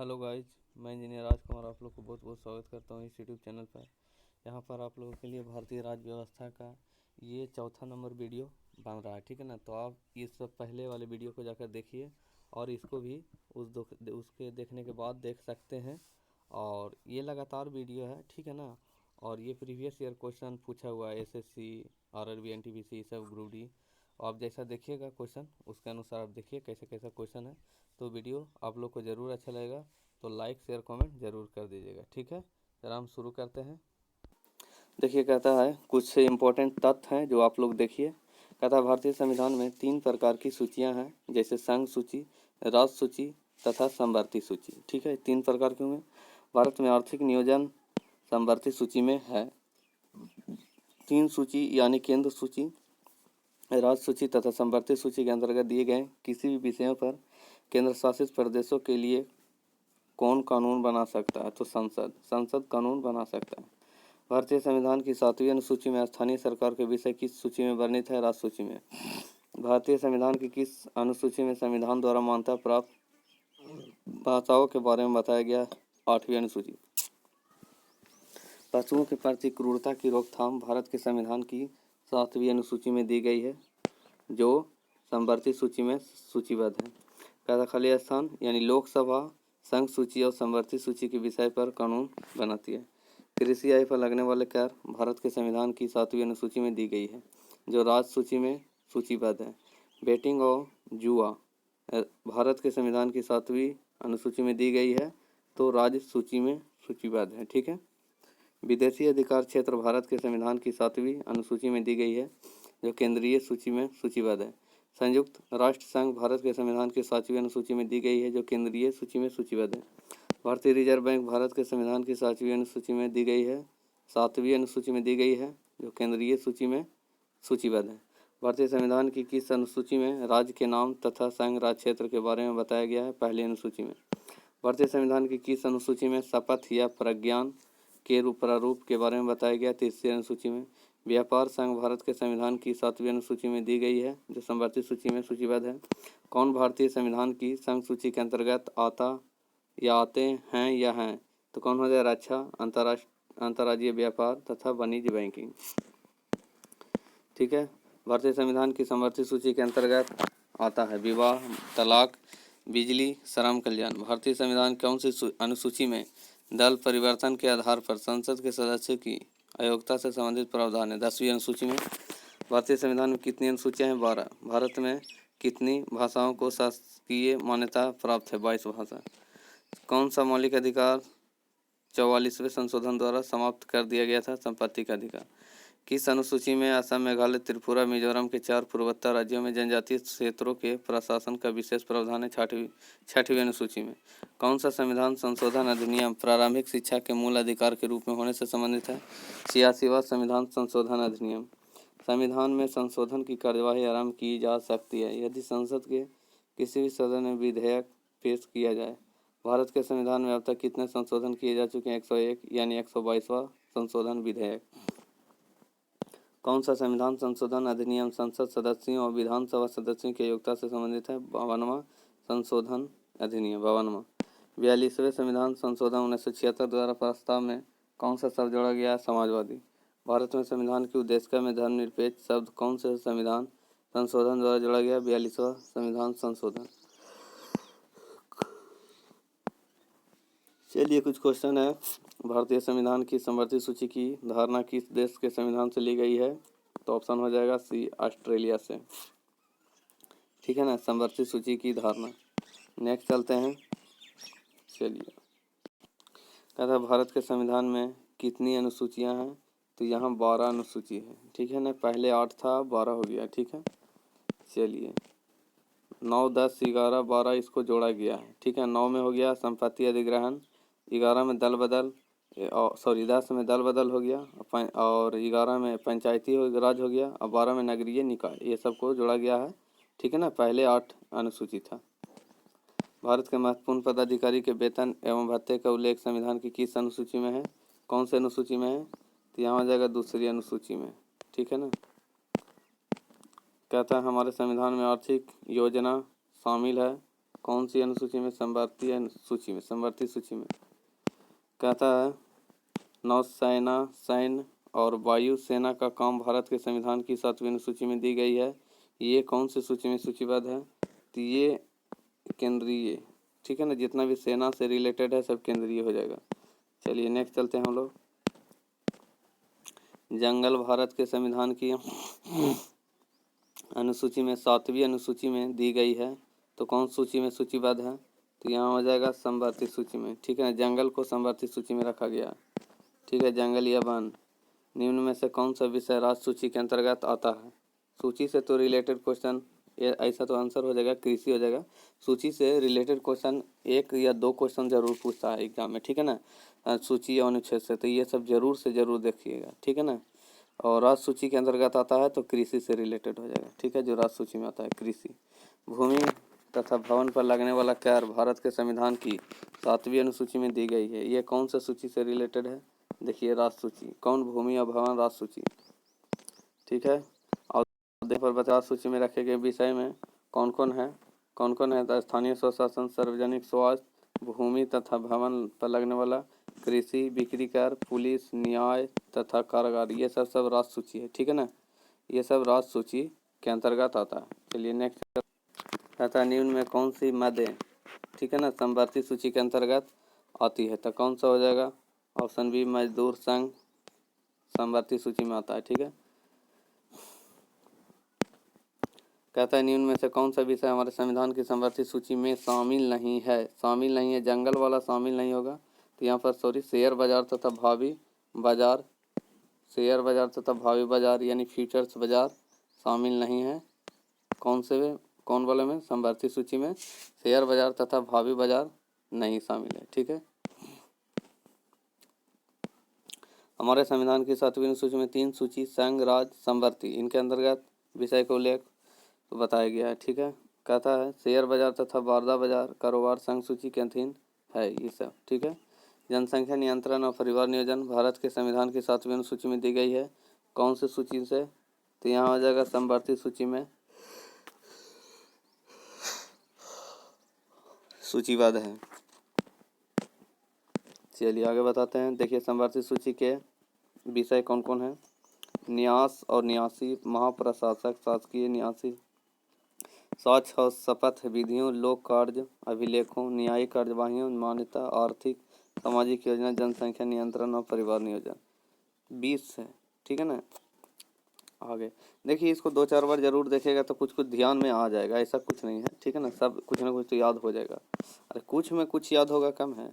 Hello guys, मैं engineer Raj Kumar आप लोग को बहुत बहुत स्वागत करता हूँ इस यूट्यूब चैनल पर। यहाँ पर आप लोगों के लिए भारतीय राज्य व्यवस्था का ये चौथा नंबर वीडियो बन रहा है, ठीक है ना। तो आप इस पहले वाले वीडियो को जाकर देखिए और इसको भी उसके देखने के बाद देख सकते हैं। और ये लगातार वीडियो है, ठीक है ना। और ये प्रीवियस ईयर क्वेश्चन पूछा हुआ है, एसएससी, आरआरबी, एनटीपीसी, सब ग्रुप डी। आप जैसा देखिएगा क्वेश्चन उसके अनुसार आप देखिए कैसे कैसा क्वेश्चन है। तो वीडियो आप लोग को ज़रूर अच्छा लगेगा, तो लाइक शेयर कमेंट ज़रूर कर दीजिएगा, ठीक है। जरा हम शुरू करते हैं। देखिए, कहता है कुछ इम्पोर्टेंट तथ्य हैं जो आप लोग देखिए। कहता है भारतीय संविधान में 3 प्रकार की सूचियां हैं, जैसे संघ सूची, राज्य सूची तथा समवर्ती सूची, ठीक है। 3 प्रकार के होंगे। भारत में आर्थिक नियोजन समवर्ती सूची में है। 3 सूची यानी केंद्र सूची, राज्य सूची तथा समवर्ती सूची के अंतर्गत दिए गए किसी भी विषयों पर केंद्र शासित प्रदेशों के लिए कौन कानून बना सकता है? तो संसद कानून बना सकता है। भारतीय संविधान की 7वीं अनुसूची में स्थानीय सरकार के विषय किस सूची में वर्णित है? राज्य सूची में। भारतीय संविधान की किस अनुसूची में संविधान द्वारा मान्यता प्राप्त भाषाओं के बारे में बताया गया? 8वीं अनुसूची। पशुओं के प्रति क्रूरता की रोकथाम भारत के संविधान की 7वीं अनुसूची में दी गई है, जो समवर्ती सूची में सूचीबद्ध है। कहता खाली स्थान यानी लोकसभा संघ सूची और समवर्ती सूची के विषय पर कानून बनाती है। कृषि आय पर लगने वाले कर भारत के संविधान की 7वीं अनुसूची में दी गई है, जो राज्य सूची में सूचीबद्ध है। बेटिंग और जुआ भारत के संविधान की 7वीं अनुसूची में दी गई है, तो राज्य सूची में सूचीबद्ध है, ठीक है। विदेशी अधिकार क्षेत्र भारत के संविधान की 7वीं अनुसूची में दी गई है, जो केंद्रीय सूची में सूचीबद्ध है। संयुक्त राष्ट्र संघ भारत के संविधान की 7वीं अनुसूची में दी गई है, जो केंद्रीय सूची में सूचीबद्ध है। भारतीय रिजर्व बैंक भारत के संविधान की 7वीं अनुसूची में दी गई है, 7वीं अनुसूची में दी गई है, जो केंद्रीय सूची में सूचीबद्ध है। भारतीय संविधान की किस अनुसूची में राज्य के नाम तथा संघ राज्य क्षेत्र के बारे में बताया गया है? पहली अनुसूची में। भारतीय संविधान की किस अनुसूची में शपथ या प्रज्ञान के प्रारूप के बारे में बताया गया? तीसरी अनुसूची में। व्यापार संघ भारत के संविधान की 7वीं अनुसूची में दी गई है, जो समवर्ती सूची में सूचीबद्ध है। कौन भारतीय संविधान की संघ सूची के अंतर्गत आता या आते हैं या हैं? तो कौन हो जाए? रक्षा, अंतर्राज्यीय व्यापार तथा वाणिज्य बैंकिंग, ठीक है। भारतीय संविधान की समवर्ती सूची के अंतर्गत आता है विवाह, तलाक, बिजली, श्रम कल्याण। भारतीय संविधान कौन सी अनुसूची में दल परिवर्तन के आधार पर संसद के सदस्यों की अयोग्यता से संबंधित प्रावधान है? 10वीं अनुसूची में। भारतीय संविधान में कितनी अनुसूचियां हैं? 12। भारत में कितनी भाषाओं को शासकीय मान्यता प्राप्त है? 22 भाषा। कौन सा मौलिक अधिकार 44वें संशोधन द्वारा समाप्त कर दिया गया था? संपत्ति का अधिकार। किस अनुसूची में असम, मेघालय, त्रिपुरा, मिजोरम के 4 पूर्वोत्तर राज्यों में जनजातीय क्षेत्रों के प्रशासन का विशेष प्रावधान है? 6वीं अनुसूची में। कौन सा संविधान संशोधन अधिनियम प्रारंभिक शिक्षा के मूल अधिकार के रूप में होने से संबंधित है? 86वां संविधान संशोधन अधिनियम। संविधान में संशोधन की कार्यवाही आरंभ की जा सकती है यदि संसद के किसी भी सदन में विधेयक पेश किया जाए। भारत के संविधान में अब तक कितने संशोधन किए जा चुके हैं? 101 यानी 122वां संशोधन विधेयक। कौन सा संविधान संशोधन अधिनियम संसद सदस्यों और विधानसभा सदस्यों की योग्यता से संबंधित है? 52वां संशोधन अधिनियम, 52वां। 42वें संविधान संशोधन 1976 द्वारा प्रस्ताव में कौन सा शब्द जोड़ा गया है? समाजवादी। भारत में संविधान की उद्देशिका में धर्मनिरपेक्ष शब्द कौन से संविधान संशोधन द्वारा जोड़ा गया? 42वां संविधान संशोधन। चलिए कुछ क्वेश्चन है। भारतीय संविधान की समवर्ती सूची की धारणा किस देश के संविधान से ली गई है? तो ऑप्शन हो जाएगा सी, ऑस्ट्रेलिया से, ठीक है ना। समवर्ती सूची की धारणा। नेक्स्ट चलते हैं। चलिए, कहता है भारत के संविधान में कितनी अनुसूचियां हैं? तो यहाँ 12 अनुसूची है, ठीक है ना। पहले 8 था, 12 हो गया, ठीक है। चलिए 9, 10, 11, 12 इसको जोड़ा गया है, ठीक है। 9 में हो गया संपत्ति अधिग्रहण, 11 में दल बदल, 10 में दल बदल हो गया, और 11 में पंचायती राज हो गया, और 12 में नगरीय निकाय, ये सबको जोड़ा गया है, ठीक है ना। पहले 8 अनुसूची था। भारत के महत्वपूर्ण पदाधिकारी के वेतन एवं भत्ते का उल्लेख संविधान की किस अनुसूची में है? कौन से अनुसूची में है? तो यहाँ हो जाएगा दूसरी अनुसूची में, ठीक है ना। कहता है हमारे संविधान में आर्थिक योजना शामिल है कौन सी अनुसूची में? समवर्ती सूची में, समवर्ती सूची में। कहता है नौसेना, सैन्य और वायु सेना का काम भारत के संविधान की 7वीं अनुसूची में दी गई है। ये कौन सी सूची में सूचीबद्ध है? तो ये केंद्रीय, ठीक है ना, जितना भी सेना से रिलेटेड है सब केंद्रीय हो जाएगा। चलिए नेक्स्ट चलते हैं हम लोग। जंगल भारत के संविधान की अनुसूची में 7वीं अनुसूची में दी गई है, तो कौन सूची में सूचीबद्ध है? तो यहाँ हो जाएगा समवर्ती सूची में, ठीक है ना, जंगल को समवर्ती सूची में रखा गया, ठीक है। जंगल या वन। निम्न में से कौन सा विषय राज्य सूची के अंतर्गत आता है? सूची से तो रिलेटेड क्वेश्चन, ऐसा तो आंसर हो जाएगा कृषि हो जाएगा। सूची से रिलेटेड क्वेश्चन 1 या 2 क्वेश्चन जरूर पूछता है एग्जाम में, ठीक है ना, सूची या अनुच्छेद से, तो ये सब जरूर से जरूर देखिएगा, ठीक है ना। और राज्य सूची के अंतर्गत आता है तो कृषि से रिलेटेड हो जाएगा, ठीक है, जो राज्य सूची में आता है कृषि। भूमि तथा भवन पर लगने वाला कर भारत के संविधान की 7वीं अनुसूची में दी गई है। ये कौन सा सूची से रिलेटेड है? देखिए राज्य सूची। कौन? भूमि और भवन राज्य सूची, ठीक है। और पर बता सूची में रखे गए विषय में कौन कौन है? तो स्थानीय स्वशासन, सार्वजनिक स्वास्थ्य, भूमि तथा भवन पर लगने वाला, कृषि, बिक्री कर, पुलिस, न्याय तथा कारागार, ये सब राज्य सूची है, ठीक है ना, ये सब राज्य सूची के अंतर्गत आता है। चलिए नेक्स्ट कहता निम्न में कौन सी मदें, ठीक है ना, समवर्ती सूची के अंतर्गत आती है, तो कौन सा हो जाएगा? ऑप्शन बी मजदूर संघ समवर्ती सूची में आता है, ठीक है। कहता है निम्न में से कौन सा विषय हमारे संविधान की समवर्ती सूची में शामिल नहीं है? शामिल नहीं है, जंगल वाला शामिल नहीं होगा, तो यहाँ पर सॉरी शेयर बाजार तथा भावी बाजार, शेयर बाजार तथा भावी बाजार यानी फ्यूचर्स बाजार शामिल नहीं है। कौन वाले में? समवर्ती सूची में शेयर बाजार तथा भावी बाजार नहीं शामिल है, ठीक है। हमारे संविधान की 7वीं अनुसूची में 3 सूची संघ, राज्य, समवर्ती, इनके अंतर्गत विषय का उल्लेख बताया गया है, ठीक है। कहता है शेयर बाजार तथा वार्ता बाजार कारोबार संघ सूची के अधीन है, ये सब, ठीक है। जनसंख्या नियंत्रण और परिवार नियोजन भारत के संविधान की 7वीं अनुसूची में दी गई है। कौन सी सूची से? तो यहाँ हो जाएगा समवर्ती सूची में सूचीबद्ध है। चलिए आगे बताते हैं। देखिए समवर्ती सूची के विषय कौन कौन है? न्यास और न्यासी, महाप्रशासक, शासकीय न्यासी, साक्ष्य और शपथ विधियों, लोक कार्य अभिलेखों, न्यायिक कार्यवाहियों, मान्यता, आर्थिक सामाजिक योजना, जनसंख्या नियंत्रण और परिवार नियोजन, 20 है, ठीक है ना। आगे देखिए इसको 2-4 बार जरूर देखेगा तो कुछ कुछ ध्यान में आ जाएगा, ऐसा कुछ नहीं है, ठीक है ना, सब कुछ ना कुछ तो याद हो जाएगा। अरे कुछ में कुछ याद होगा कम है।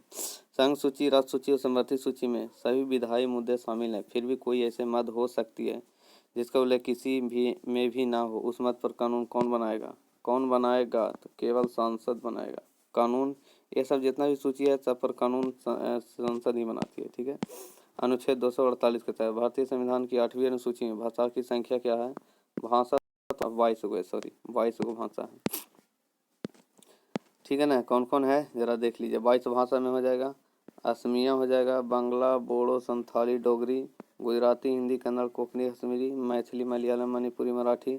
संघ सूची, राज्य सूची और समवर्ती सूची में सभी विधायी मुद्दे शामिल हैं, फिर भी कोई ऐसे मद हो सकती है जिसका उल्लेख किसी भी में भी ना हो। उस मत पर कानून कौन बनाएगा? तो केवल सांसद बनाएगा कानून। ये सब जितना भी सूची है सब पर कानून संसद ही बनाती है, ठीक है। अनुच्छेद 248 कहता है भारतीय संविधान की 8वीं अनुसूची में भाषा की संख्या क्या है? भाषा 22 गो भाषा है, ठीक है ना। कौन कौन है जरा देख लीजिए। 22 भाषा में हो जाएगा असमिया हो जाएगा, बांग्ला, बोडो, संथाली, डोगरी, गुजराती, हिंदी, कन्नड़, कोंकणी, कश्मीरी, मैथिली, मलयालम, मणिपुरी, मराठी,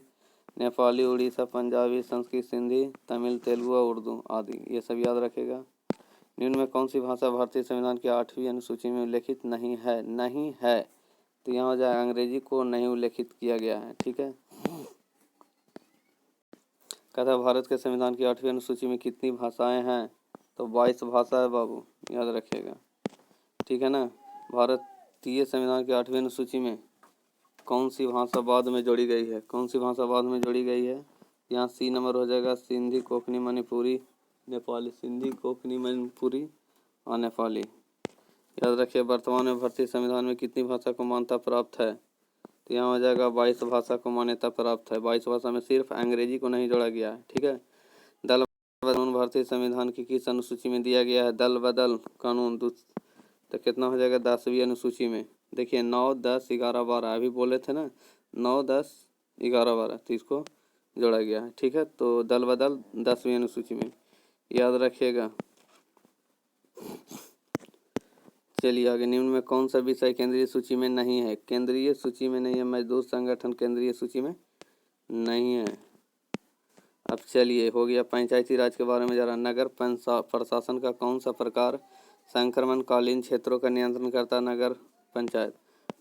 नेपाली, उड़ीसा, पंजाबी, संस्कृत, सिंधी, तमिल, तेलुगु और उर्दू आदि, ये सब याद रखेगा। निम्न में कौन सी भाषा भारतीय संविधान की 8वीं अनुसूची में उल्लेखित नहीं है? तो यहाँ हो जाए अंग्रेजी को नहीं उल्लेखित किया गया है, ठीक है। कहता है भारत के संविधान की 8वीं अनुसूची में कितनी भाषाएं हैं? तो 22 भाषा है बाबू, याद रखिएगा, ठीक है ना। भारतीय संविधान की 8वीं अनुसूची में कौन सी भाषा बाद में जोड़ी गई है? यहाँ सी नंबर हो जाएगा सिंधी, कोंकणी, मणिपुरी, नेपाली, सिंधी, कोंकणी, मणिपुरी और नेपाली। याद रखिए वर्तमान में भारतीय संविधान में कितनी भाषा को मान्यता प्राप्त है? तो यहाँ हो जाएगा 22 भाषा को मान्यता प्राप्त है। 22 भाषा में सिर्फ अंग्रेजी को नहीं जोड़ा गया है, ठीक है। दल बदल भारतीय संविधान की किस अनुसूची में दिया गया है? दल बदल कानून तो कितना हो जाएगा 10वीं अनुसूची में। देखिए 9, 10, 11, 12 अभी बोले थे ना, 9, 10, 11, 12 तो इसको जोड़ा गया है, ठीक है। तो दल बदल 10वीं अनुसूची में, याद रखिएगा। चलिए आगे। निम्न में कौन सा विषय केंद्रीय सूची में नहीं है? केंद्रीय सूची में नहीं है, मजदूर संगठन केंद्रीय सूची में नहीं है। अब चलिए हो गया पंचायती राज के बारे में जरा। नगर प्रशासन का कौन सा प्रकार संक्रमणकालीन क्षेत्रों का नियंत्रण करता है? नगर पंचायत।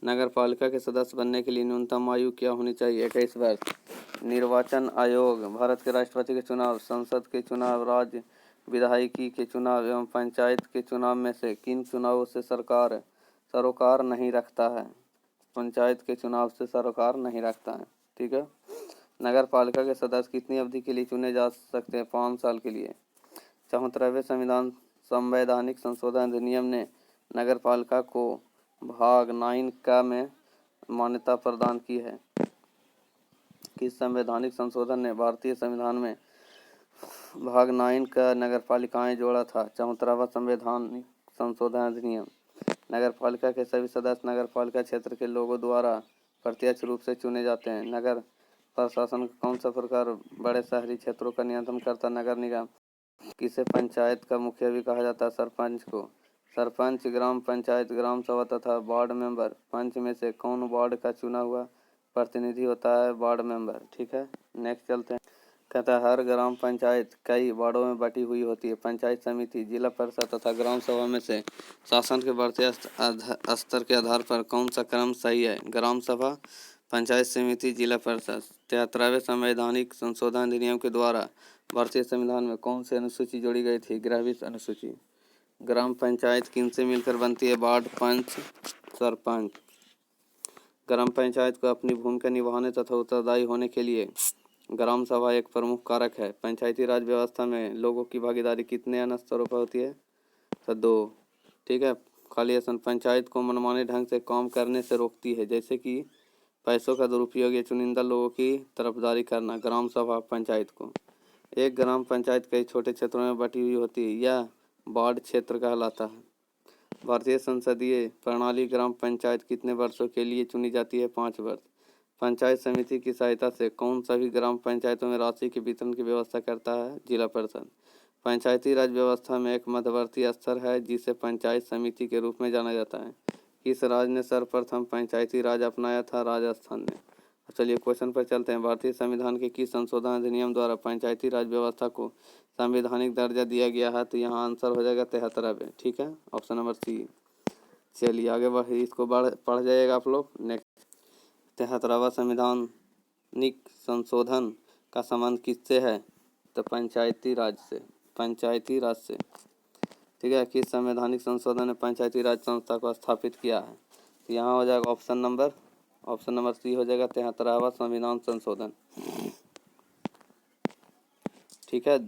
नगर पालिका के सदस्य बनने के लिए न्यूनतम आयु क्या होनी चाहिए? 21 वर्ष। निर्वाचन आयोग भारत के राष्ट्रपति के चुनाव, संसद के चुनाव, राज्य विधायिकी के चुनाव एवं पंचायत के चुनाव में से किन चुनावों से सरकार सरोकार नहीं रखता है? पंचायत के चुनाव से सरोकार नहीं रखता है। ठीक है। नगर पालिका के सदस्य कितनी अवधि के लिए चुने जा सकते हैं? 5 साल के लिए। 74वें संवैधानिक संशोधन अधिनियम ने नगर पालिका को भाग 9 का में मान्यता प्रदान की है? किस संवैधानिक संशोधन ने भारतीय संविधान में भाग 9 का नगर पालिकाएं जोड़ा था? 74वां संवैधानिक संशोधन अधिनियम। नगर पालिका के सभी सदस्य नगर पालिका क्षेत्र के लोगों द्वारा प्रत्यक्ष रूप से चुने जाते हैं। नगर प्रशासन का कौन सा प्रकार बड़े शहरी क्षेत्रों का नियंत्रण करता? नगर निगम। किसे पंचायत का मुखिया भी कहा जाता है? सरपंच को। सरपंच, ग्राम पंचायत, ग्राम सभा तथा वार्ड मेंबर पंच में से कौन वार्ड का चुना हुआ प्रतिनिधि होता है? Ward member. ठीक है। नेक्स्ट चलते हैं। कहता है हर ग्राम पंचायत कई वार्डों में बटी हुई होती है। पंचायत समिति, जिला परिषद तथा ग्राम सभा में से शासन के बढ़ते स्तर के आधार पर कौन सा क्रम सही है? ग्राम सभा, पंचायत समिति, जिला परिषद। 73वें संवैधानिक संशोधन अधिनियम के द्वारा भारतीय संविधान में कौन सी अनुसूची जोड़ी गई थी? 11वीं अनुसूची। ग्राम पंचायत किनसे मिलकर बनती है? वार्ड, पंच, सरपंच। ग्राम पंचायत को अपनी भूमिका निभाने तथा उत्तरदायी होने के लिए ग्राम सभा एक प्रमुख कारक है। पंचायती राज व्यवस्था में लोगों की भागीदारी कितने अन्य स्तरों पर होती है? तो 2। ठीक है। खाली आसन पंचायत को मनमाने ढंग से काम करने से रोकती है, जैसे कि पैसों का दुरुपयोग या चुनिंदा लोगों की तरफदारी करना। ग्राम सभा पंचायत को। एक ग्राम पंचायत कई छोटे क्षेत्रों में बटी हुई होती है, यह वार्ड क्षेत्र कहलाता है। भारतीय संसदीय प्रणाली ग्राम पंचायत कितने वर्षों के लिए चुनी जाती है? 5 वर्ष। पंचायत समिति की सहायता से कौन सभी ग्राम पंचायतों में राशि के वितरण की व्यवस्था करता है? जिला परिषद। पंचायती राज व्यवस्था में एक मध्यवर्ती स्तर है जिसे पंचायत समिति के रूप में जाना जाता है। किस राज्य ने सर्वप्रथम पंचायती राज अपनाया था? राजस्थान ने। चलिए क्वेश्चन पर चलते हैं। भारतीय संविधान के किस संशोधन अधिनियम द्वारा पंचायती राज व्यवस्था को संवैधानिक दर्जा दिया गया है? तो यहाँ आंसर हो जाएगा 73। ठीक है, ऑप्शन नंबर सी। चलिए आगे बढ़, इसको पढ़ जाइएगा आप लोग। नेक्स्ट, 73वां संवैधानिक संशोधन का संबंध किससे है? तो पंचायती राज से। पंचायती राज से। ठीक है। किस संवैधानिक संशोधन ने पंचायती राज संस्था को स्थापित किया है? तो यहाँ हो जाएगा ऑप्शन नंबर सी हो जाएगा 73वां संविधान संशोधन। ठीक है।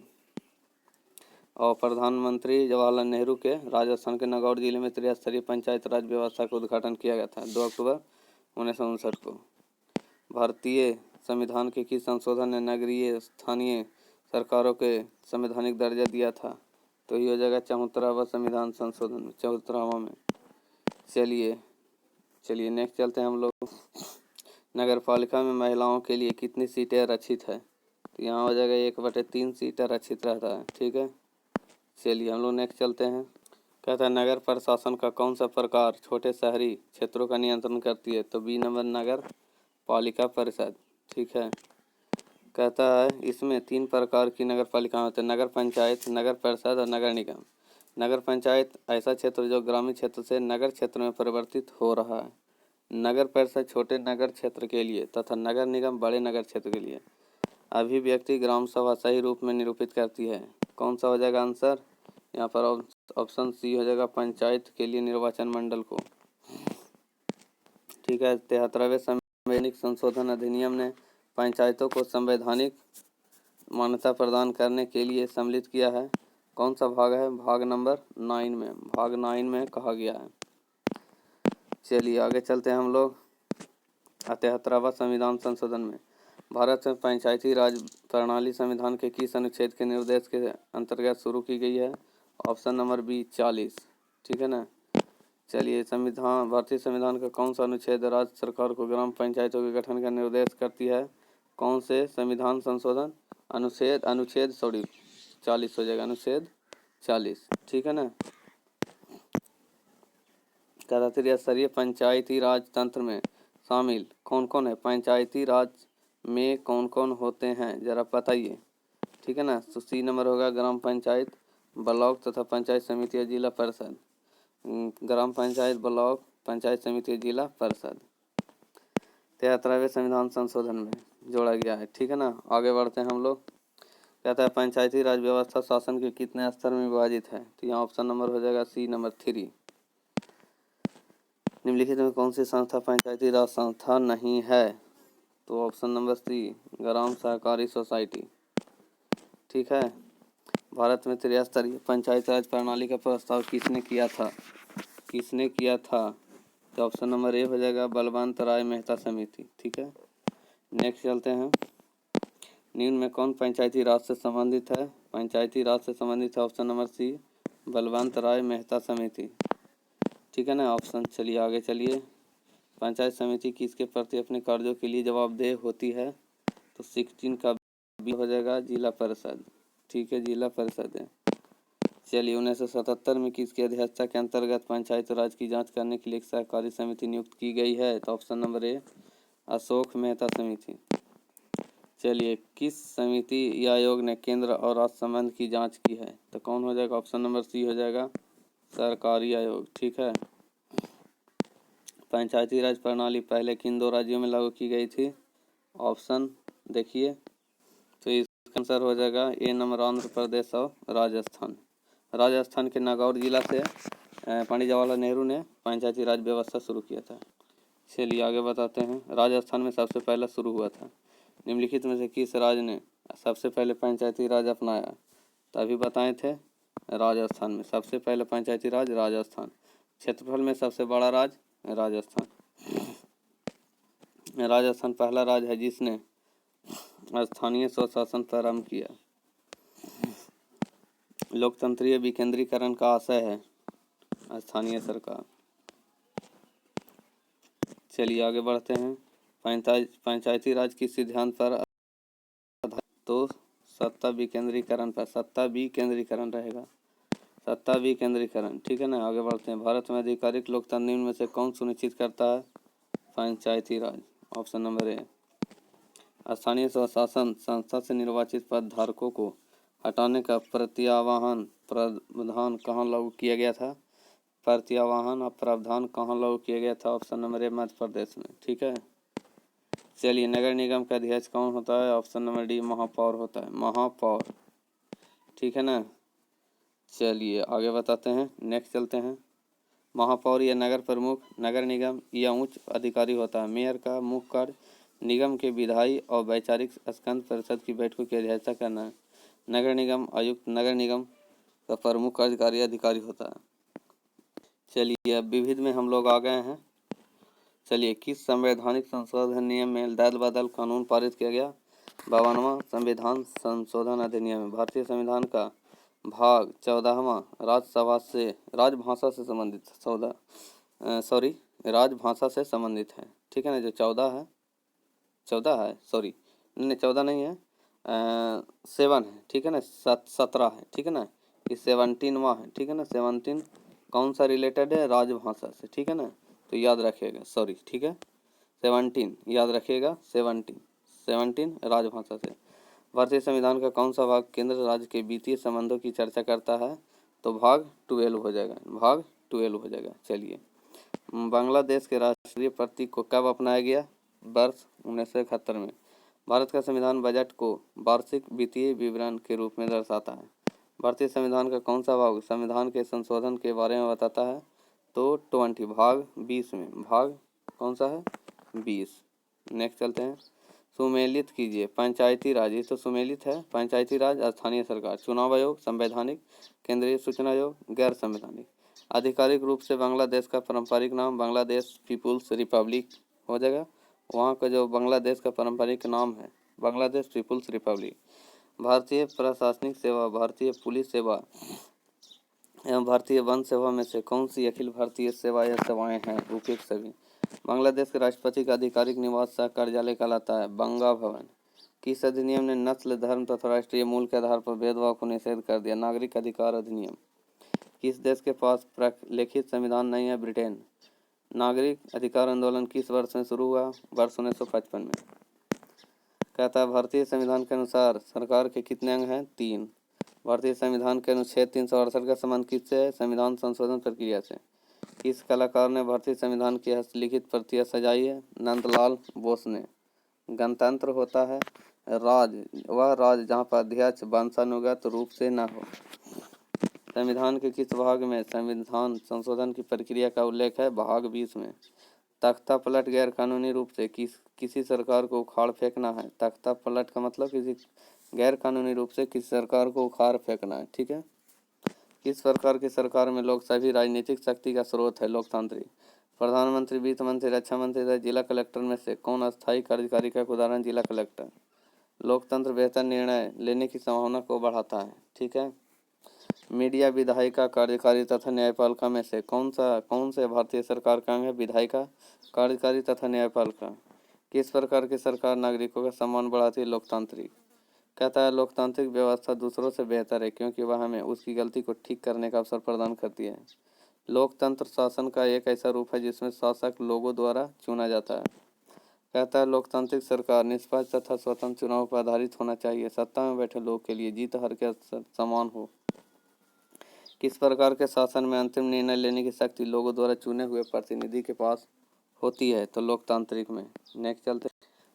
और प्रधानमंत्री जवाहरलाल नेहरू के राजस्थान के नागौर जिले में त्रिस्तरीय पंचायत राज व्यवस्था का उद्घाटन किया गया था 2 अक्टूबर 1959 को। भारतीय संविधान के किस संशोधन ने नगरीय स्थानीय सरकारों के संवैधानिक दर्जा दिया था? तो ये हो जाएगा 74वां संविधान संशोधन, 74वां में। चलिए नेक्स्ट चलते हैं हम लोग। नगर पालिका में महिलाओं के लिए कितनी सीटें आरक्षित है? तो यहाँ हो जाएगा 1/3 सीट आरक्षित रहता है। ठीक है। चलिए हम लोग नेक्स्ट चलते हैं। कहता है नगर प्रशासन का कौन सा प्रकार छोटे शहरी क्षेत्रों का नियंत्रण करती है? तो बी नंबर नगर पालिका परिषद। ठीक है। कहता है इसमें 3 प्रकार की नगर पालिकाएं होती है, नगर पंचायत, नगर परिषद और नगर निगम। नगर पंचायत ऐसा क्षेत्र जो ग्रामीण क्षेत्र से नगर क्षेत्र में परिवर्तित हो रहा है। नगर परिषद छोटे नगर क्षेत्र के लिए तथा नगर निगम बड़े नगर क्षेत्र के लिए। अभिव्यक्ति ग्राम सभा सही रूप में निरूपित करती है। कौन सा हो जाएगा आंसर? यहाँ पर ऑप्शन सी हो जाएगा पंचायत के लिए निर्वाचन मंडल को। ठीक है। 73वें संवैधानिक संशोधन अधिनियम ने पंचायतों को संवैधानिक मान्यता प्रदान करने के लिए सम्मिलित किया है। कौन सा भाग है? भाग नंबर 9 में। भाग 9 में कहा गया है। चलिए आगे चलते हैं हम लोग। 73वां संविधान संशोधन में भारत में पंचायती राज प्रणाली संविधान के किस अनुच्छेद के निर्देश के अंतर्गत शुरू की गई है? Option number B 40। ठीक है ना। चलिए भारतीय संविधान का कौन सा अनुच्छेद राज्य सरकार को ग्राम पंचायतों के गठन का निर्देश करती है? कौन से संविधान संशोधन? अनुच्छेद 40 हो जाएगा, अनुच्छेद 40। ठीक है ना। त्रिस्तरीय पंचायती राज तंत्र में शामिल कौन कौन है? पंचायती राज में कौन कौन होते हैं जरा बताइए। ठीक है ना। तो सी नंबर होगा ग्राम पंचायत, ब्लॉक तथा पंचायत समिति या जिला परिषद। ग्राम पंचायत, ब्लॉक, पंचायत समिति, जिला परिषद 73वें संविधान संशोधन में जोड़ा गया है। ठीक है ना। आगे बढ़ते हैं हम लोग। कहता है पंचायती राज व्यवस्था शासन के कितने स्तर में विभाजित है? तो यहाँ ऑप्शन नंबर हो जाएगा सी नंबर 3। निम्नलिखित में कौन सी संस्था पंचायती राज संस्था नहीं है? तो ऑप्शन नंबर सी ग्राम सहकारी सोसाइटी। ठीक है। भारत में त्रिस्तरीय पंचायती राज प्रणाली का प्रस्ताव किसने किया था? किसने किया था? तो ऑप्शन नंबर ए हो जाएगा बलवंत राय मेहता समिति। ठीक है। नेक्स्ट चलते हैं। निम्न में कौन पंचायती राज से संबंधित है? पंचायती राज से संबंधित है ऑप्शन नंबर सी बलवंत राय मेहता समिति। ठीक है ना। ऑप्शन चलिए आगे चलिए। पंचायत समिति किसके प्रति अपने कार्यों के लिए जवाबदेह होती है? तो 16 का बी हो जाएगा जिला परिषद। ठीक है, जिला परिषद है। चलिए 1977 में किसकी अध्यक्षता के अंतर्गत पंचायत राज की जांच करने के लिए एक सहकारी समिति नियुक्त की गई है? तो ऑप्शन नंबर ए अशोक मेहता समिति। चलिए किस समिति या आयोग ने केंद्र और राज्य संबंध की जांच की है? तो कौन हो जाएगा? ऑप्शन नंबर सी हो जाएगा सरकारी आयोग। ठीक है। पंचायती राज प्रणाली पहले किन 2 राज्यों में लागू की गई थी? ऑप्शन देखिए। तो इसका आंसर हो जाएगा ए नंबर आंध्र प्रदेश और राजस्थान। राजस्थान के नागौर जिला से पंडित जवाहरलाल नेहरू ने पंचायती राज व्यवस्था शुरू किया था। चलिए आगे बताते हैं। राजस्थान में सबसे पहला शुरू हुआ था। निम्नलिखित में से किस राज्य ने सबसे पहले पंचायती राज अपनाया? तभी बताए थे राजस्थान में सबसे पहले पंचायती राज राजस्थान। क्षेत्रफल में सबसे बड़ा राज्य राजस्थान। राजस्थान पहला राज्य है जिसने स्थानीय स्वशासन प्रारंभ किया। लोकतंत्रीय विकेंद्रीकरण का आशय है स्थानीय सरकार। चलिए आगे बढ़ते हैं। पंचायती राज किस सिद्धांत पर? तो सत्ता विकेंद्रीकरण पर। सत्ता विकेंद्रीकरण रहेगा। सत्ता विकेंद्रीकरण। ठीक है ना। आगे बढ़ते हैं। भारत में आधिकारिक लोकतंत्र निम्न में से कौन सुनिश्चित करता है? पंचायती राज। ऑप्शन नंबर ए स्थानीय स्वशासन संस्था से निर्वाचित पद धारकों को हटाने का प्रत्यावाहन प्रावधान कहाँ लागू किया गया था? प्रत्यावाहन और प्रावधान कहाँ लागू किया गया था? ऑप्शन नंबर ए मध्य प्रदेश में। ठीक है। चलिए नगर निगम का अध्यक्ष कौन होता है? ऑप्शन नंबर डी महापौर होता है। महापौर। ठीक है ना। चलिए आगे बताते हैं। नेक्स्ट चलते हैं। महापौर या नगर प्रमुख नगर निगम या उच्च अधिकारी होता है। मेयर का मुख्य कार्य निगम के विधायी और वैचारिक स्कंद परिषद की बैठकों की अध्यक्षता करना है। नगर निगम आयुक्त नगर निगम का प्रमुख कार्यकारी अधिकारी होता है। चलिए अब विविध में हम लोग आ गए हैं। चलिए किस संवैधानिक संशोधन नियम में दल बदल कानून पारित किया गया? 52वां संविधान संशोधन अधिनियम। भारतीय संविधान का भाग 14वां राजभाषा से संबंधित राजभाषा से संबंधित है। ठीक है ना। जो 14 है 14 नहीं है 7 है। ठीक है ना। 17 है। ठीक है ना। ये 17वां है। ठीक है ना। 17 कौन सा रिलेटेड है? राजभाषा से। ठीक है ना। तो याद रखिएगा। ठीक है। 17 याद रखिएगा। 17 राजभाषा से। भारतीय संविधान का कौन सा भाग केंद्र राज्य के वित्तीय संबंधों की चर्चा करता है? तो भाग 12 हो जाएगा। भाग 12 हो जाएगा। चलिए बांग्लादेश के राष्ट्रीय प्रतीक को कब अपनाया गया? वर्ष 1971 में। भारत का संविधान बजट को वार्षिक वित्तीय विवरण के रूप में दर्शाता है। भारतीय संविधान का कौन सा भाग संविधान के संशोधन के बारे में बताता है? तो 20 भाग 20 में। भाग कौन सा है? 20। नेक्स्ट चलते हैं। सुमेलित कीजिए पंचायती राज। ये तो सुमेलित है। पंचायती राज, स्थानीय सरकार, चुनाव आयोग, संवैधानिक, केंद्रीय सूचना आयोग, गैर संवैधानिक। आधिकारिक रूप से बांग्लादेश का पारंपरिक नाम बांग्लादेश पीपुल्स रिपब्लिक हो जाएगा। वहाँ का जो बांग्लादेश का पारंपरिक नाम है बांग्लादेश पीपुल्स रिपब्लिक। भारतीय प्रशासनिक सेवा, भारतीय पुलिस सेवा एवं भारतीय वन सेवा में से कौन सी अखिल भारतीय सेवा या सेवाएं हैं? उपयुक्त सभी। बांग्लादेश के राष्ट्रपति का आधिकारिक निवास सह कार्यालय कहलाता है बंगा भवन। किस अधिनियम ने नस्ल, धर्म तथा राष्ट्रीय मूल के आधार पर भेदभाव को निषेध कर दिया? नागरिक अधिकार अधिनियम। किस देश के पास प्रलेखित संविधान नहीं है? ब्रिटेन। नागरिक अधिकार आंदोलन किस वर्ष में शुरू हुआ? वर्ष 1955 में। कहता है भारतीय संविधान के अनुसार सरकार के कितने अंग हैं? 3। भारतीय संविधान के अनुच्छेद 368 का संबंध किससे है? संविधान संशोधन प्रक्रिया से। किस कलाकार ने भारतीय संविधान की हस्तलिखित प्रतियां सजाई है? नंदलाल बोस ने। गणतंत्र होता है वह राज्य जहाँ पर अध्यक्ष वंशानुगत रूप से न हो। संविधान के किस भाग में संविधान संशोधन की प्रक्रिया का उल्लेख है? भाग 20 में। तख्ता पलट गैर कानूनी रूप से किसी सरकार को उखाड़ फेंकना है। तख्ता पलट का मतलब किसी गैर कानूनी रूप से किसी सरकार को उखाड़ फेंकना है। ठीक है। किस प्रकार की सरकार में लोग सभी राजनीतिक शक्ति का स्रोत है? लोकतांत्रिक। प्रधानमंत्री, वित्त मंत्री, रक्षा मंत्री तथा जिला कलेक्टर में से कौन अस्थायी कार्यकारी का उदाहरण? जिला कलेक्टर। लोकतंत्र बेहतर निर्णय लेने की संभावना को बढ़ाता है। ठीक है। मीडिया, विधायिका, कार्यकारी तथा न्यायपालिका में से कौन से भारतीय सरकार का अंग है? विधायिका, कार्यकारी तथा न्यायपालिका। किस प्रकार की सरकार नागरिकों का सम्मान बढ़ाती है? लोकतांत्रिक। कहता है लोकतांत्रिक व्यवस्था दूसरों से बेहतर है क्योंकि वह हमें उसकी गलती को ठीक करने का अवसर प्रदान करती है। लोकतंत्र शासन का एक ऐसा रूप है जिसमें शासक लोगों द्वारा चुना जाता है। कहता है लोकतांत्रिक सरकार निष्पक्ष तथा स्वतंत्र चुनाव पर आधारित होना चाहिए। सत्ता में बैठे लोग के लिए जीत हार के अवसर समान हो। किस प्रकार के शासन में अंतिम निर्णय लेने की शक्ति लोगों द्वारा चुने हुए प्रतिनिधि के पास होती है? तो लोकतांत्रिक में। नेक्स्ट चलते।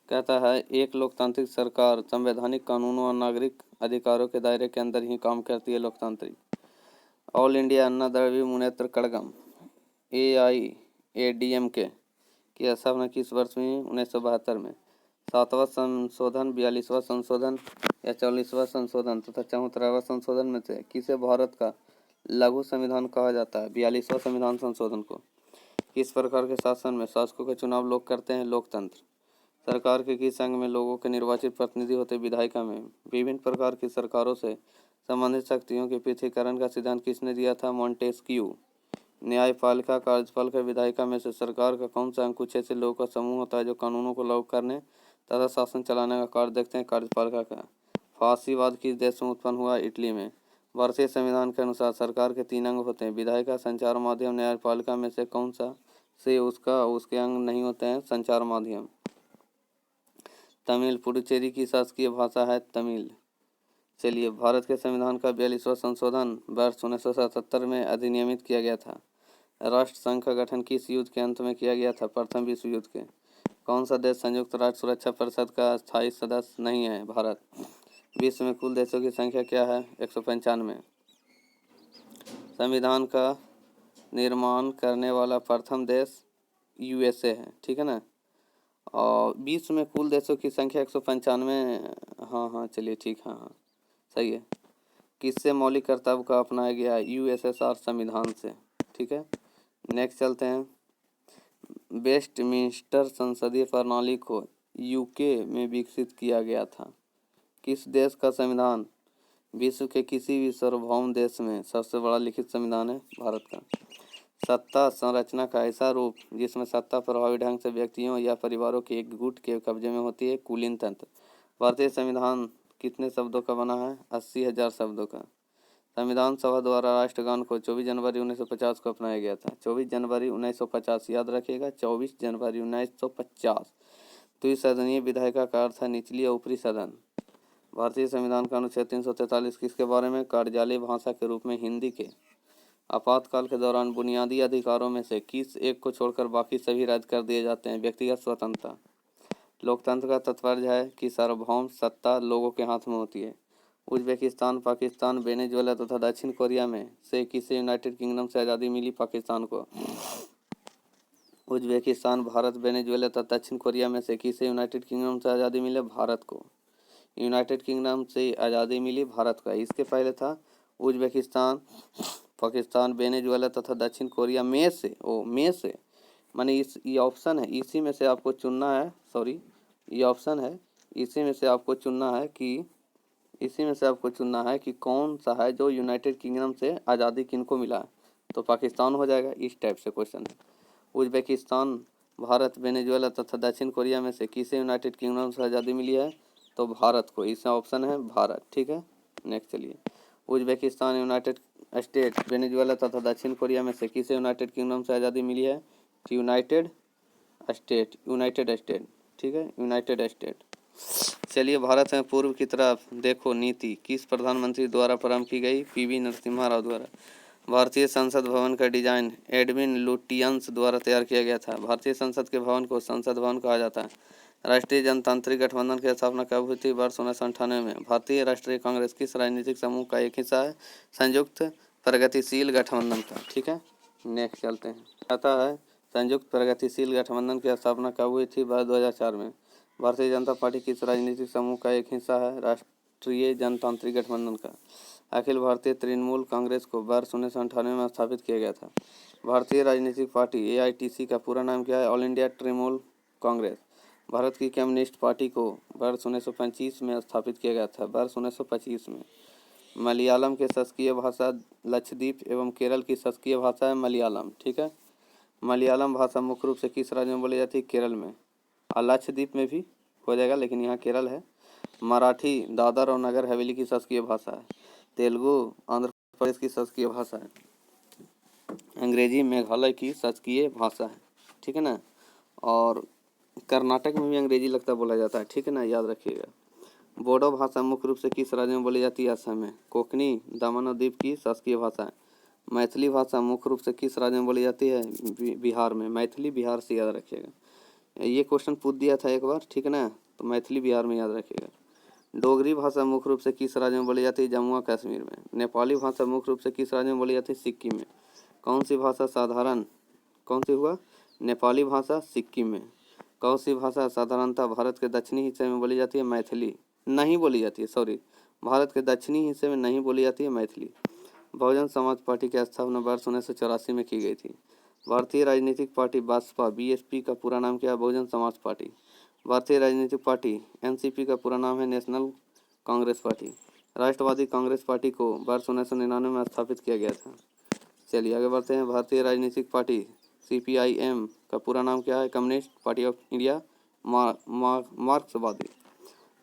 कहता है एक लोकतांत्रिक सरकार संवैधानिक कानूनों और नागरिक अधिकारों के दायरे के अंदर ही काम करती है। लोकतांत्रिक। ऑल इंडिया अन्ना द्रविड़ मुनेत्र कड़गम AIADMK की स्थापना किस वर्ष में? 1972 में। 7वां संशोधन, 42वां संशोधन या 44वां संशोधन तथा 74वां संशोधन में से किसे भारत का लघु संविधान कहा जाता है? 42वां संविधान संशोधन को। किस प्रकार के शासन में शासकों का चुनाव लोग करते हैं? लोकतंत्र। सरकार के किस अंग में लोगों के निर्वाचित प्रतिनिधि होते? विधायिका में। विभिन्न प्रकार की सरकारों से संबंधित शक्तियों के पृथकीकरण का सिद्धांत किसने दिया था? मॉन्टेस्क्यू। न्यायपालिका, कार्यपालिका, विधायिका में से सरकार का कौन सा अंग कुछ ऐसे लोगों का समूह होता है जो कानूनों को लागू करने तथा शासन चलाने का कार्य देखते हैं? कार्यपालिका का। फासीवाद किस देश में उत्पन्न हुआ? इटली में। भारतीय संविधान के अनुसार सरकार के 3 अंग होते हैं। विधायिका, संचार माध्यम, न्यायपालिका में से कौन सा से उसके अंग नहीं होते हैं? संचार माध्यम। तमिल। पुडुचेरी की शासकीय भाषा है तमिल। चलिए, भारत के संविधान का 42वां संशोधन वर्ष 1977 में अधिनियमित किया गया था। राष्ट्र संघ का गठन किस युद्ध के अंत में किया गया था? प्रथम विश्व युद्ध के। कौन सा देश संयुक्त राष्ट्र सुरक्षा परिषद का स्थायी सदस्य नहीं है? भारत। विश्व में कुल देशों की संख्या क्या है? 195। संविधान का निर्माण करने वाला प्रथम देश USA है। ठीक है ना। और विश्व में कुल देशों की संख्या 195। हाँ चलिए ठीक, हाँ सही है। किससे मौलिक कर्तव्य का अपनाया गया? USSR संविधान से। ठीक है। नेक्स्ट चलते हैं। वेस्टमिंस्टर संसदीय प्रणाली को UK में विकसित किया गया था। किस देश का संविधान विश्व के किसी भी सार्वभौम देश में सबसे बड़ा लिखित संविधान है? भारत का। सत्ता संरचना का ऐसा रूप जिसमें सत्ता प्रभावी ढंग से व्यक्तियों या परिवारों के एक गुट के कब्जे में होती है? कुलीन तंत्र। भारतीय संविधान कितने शब्दों का बना है? 80,000 शब्दों का। संविधान सभा द्वारा राष्ट्रगान को 24 जनवरी 1950 को अपनाया गया था। 24 जनवरी 1950, याद रखिएगा, 24 जनवरी 1950। द्विसदनीय विधायिका का अर्थ है निचली या ऊपरी सदन। भारतीय संविधान का अनुच्छेद 343 किसके बारे में? कार्यालय भाषा के रूप में हिंदी के। आपातकाल के दौरान बुनियादी अधिकारों में से किस एक को छोड़कर बाकी सभी रद्द कर दिए जाते हैं? व्यक्तिगत स्वतंत्रता। लोकतंत्र का तात्पर्य है कि सार्वभौम सत्ता लोगों के हाथ में होती है। उज्बेकिस्तान, पाकिस्तान, वेनेजुएला तथा दक्षिण कोरिया में से किसे यूनाइटेड किंगडम से आज़ादी मिली? पाकिस्तान को। उज्बेकिस्तान, भारत, वेनेजुएला तथा दक्षिण कोरिया में से किसे यूनाइटेड किंगडम से आज़ादी मिले? भारत को। यूनाइटेड किंगडम से आज़ादी मिली भारत का। इसके पहले था उज्बेकिस्तान, पाकिस्तान, वेनेजुएला तथा दक्षिण कोरिया में से माने ये ऑप्शन है, इसी में से आपको चुनना है। सॉरी, ये ऑप्शन है, इसी में से आपको चुनना है कि कौन सा है जो यूनाइटेड किंगडम से आज़ादी किनको मिला है। तो पाकिस्तान हो जाएगा। इस टाइप से क्वेश्चन है। उज्बेकिस्तान, भारत, वेनेजुएला तथा दक्षिण कोरिया में से किसे यूनाइटेड किंगडम से आज़ादी मिली है? तो भारत को। इसका ऑप्शन है भारत। ठीक है। नेक्स्ट चलिए। उज्बेकिस्तान, यूनाइटेड स्टेट, वेनेजुएला तथा दक्षिण कोरिया में से किसे यूनाइटेड किंगडम से आज़ादी मिली है? United state. ठीक है, यूनाइटेड स्टेट। चलिए, भारत में पूर्व की तरफ देखो नीति किस प्रधानमंत्री द्वारा प्रारंभ की गई? पीवी नरसिम्हा राव द्वारा। भारतीय संसद भवन का डिजाइन एडविन लुटियंस द्वारा तैयार किया गया था। भारतीय संसद के भवन को संसद भवन कहा जाता है। राष्ट्रीय जनतांत्रिक गठबंधन की स्थापना कब हुई थी? वर्ष 1998 में। भारतीय राष्ट्रीय कांग्रेस किस राजनीतिक समूह का एक हिस्सा है? संयुक्त प्रगतिशील गठबंधन का। ठीक है, नेक्स्ट चलते हैं। आता है संयुक्त प्रगतिशील गठबंधन की स्थापना कब हुई थी? वर्ष 2004 में। भारतीय जनता पार्टी किस राजनीतिक समूह का एक हिस्सा है? राष्ट्रीय जनतांत्रिक गठबंधन का। अखिल भारतीय तृणमूल कांग्रेस को वर्ष 1998 में स्थापित किया गया था। भारतीय राजनीतिक पार्टी AITC का पूरा नाम क्या है? All India Trinamool Congress. भारत की कम्युनिस्ट पार्टी को वर्ष 1925 में स्थापित किया गया था। वर्ष 1925 में। मलयालम के शासकीय भाषा लक्षद्वीप एवं केरल की शासकीय भाषा है मलयालम। ठीक है, मलयालम भाषा मुख्य रूप से किस राज्य में बोली जाती है? केरल में। और लक्षद्वीप में भी हो जाएगा, लेकिन यहाँ केरल है। मराठी दादर और नगर हवेली की शासकीय भाषा है। तेलुगु आंध्र प्रदेश की शासकीय भाषा है। अंग्रेजी मेघालय की शासकीय भाषा है। ठीक है ना। और कर्नाटक में भी अंग्रेजी लगता बोला जाता है। ठीक है ना, याद रखिएगा। बोडो भाषा मुख्य रूप से किस राज्य में बोली जाती है? असम में। कोंकणी दमन और दीव की शासकीय भाषा है। मैथिली भाषा मुख्य रूप से किस राज्य में बोली जाती है? बिहार में। मैथिली बिहार से याद रखिएगा। ये क्वेश्चन पूछ दिया था एक बार। ठीक है ना, तो मैथिली बिहार में याद रखिएगा। डोगरी भाषा मुख्य रूप से किस राज्य में बोली जाती है? जम्मू और कश्मीर में। नेपाली भाषा मुख्य रूप से किस राज्य में बोली जाती है? सिक्किम में। कौन सी भाषा साधारण कौन सी हुआ? नेपाली भाषा सिक्किम में। कौन सी भाषा साधारणतः भारत के दक्षिणी हिस्से में बोली जाती है? मैथिली नहीं बोली जाती है, सॉरी, भारत के दक्षिणी हिस्से में नहीं बोली जाती है मैथिली। बहुजन समाज पार्टी की स्थापना वर्ष 1984 में की गई थी। भारतीय राजनीतिक पार्टी बसपा BSP का पूरा नाम क्या है? बहुजन समाज पार्टी। भारतीय राजनीतिक पार्टी NCP का पूरा नाम है नेशनल कांग्रेस पार्टी। राष्ट्रवादी कांग्रेस पार्टी को वर्ष 1999 में स्थापित किया गया था। चलिए आगे बढ़ते हैं। भारतीय राजनीतिक पार्टी CPIM का पूरा नाम क्या है? कम्युनिस्ट पार्टी ऑफ इंडिया मार्क्सवादी।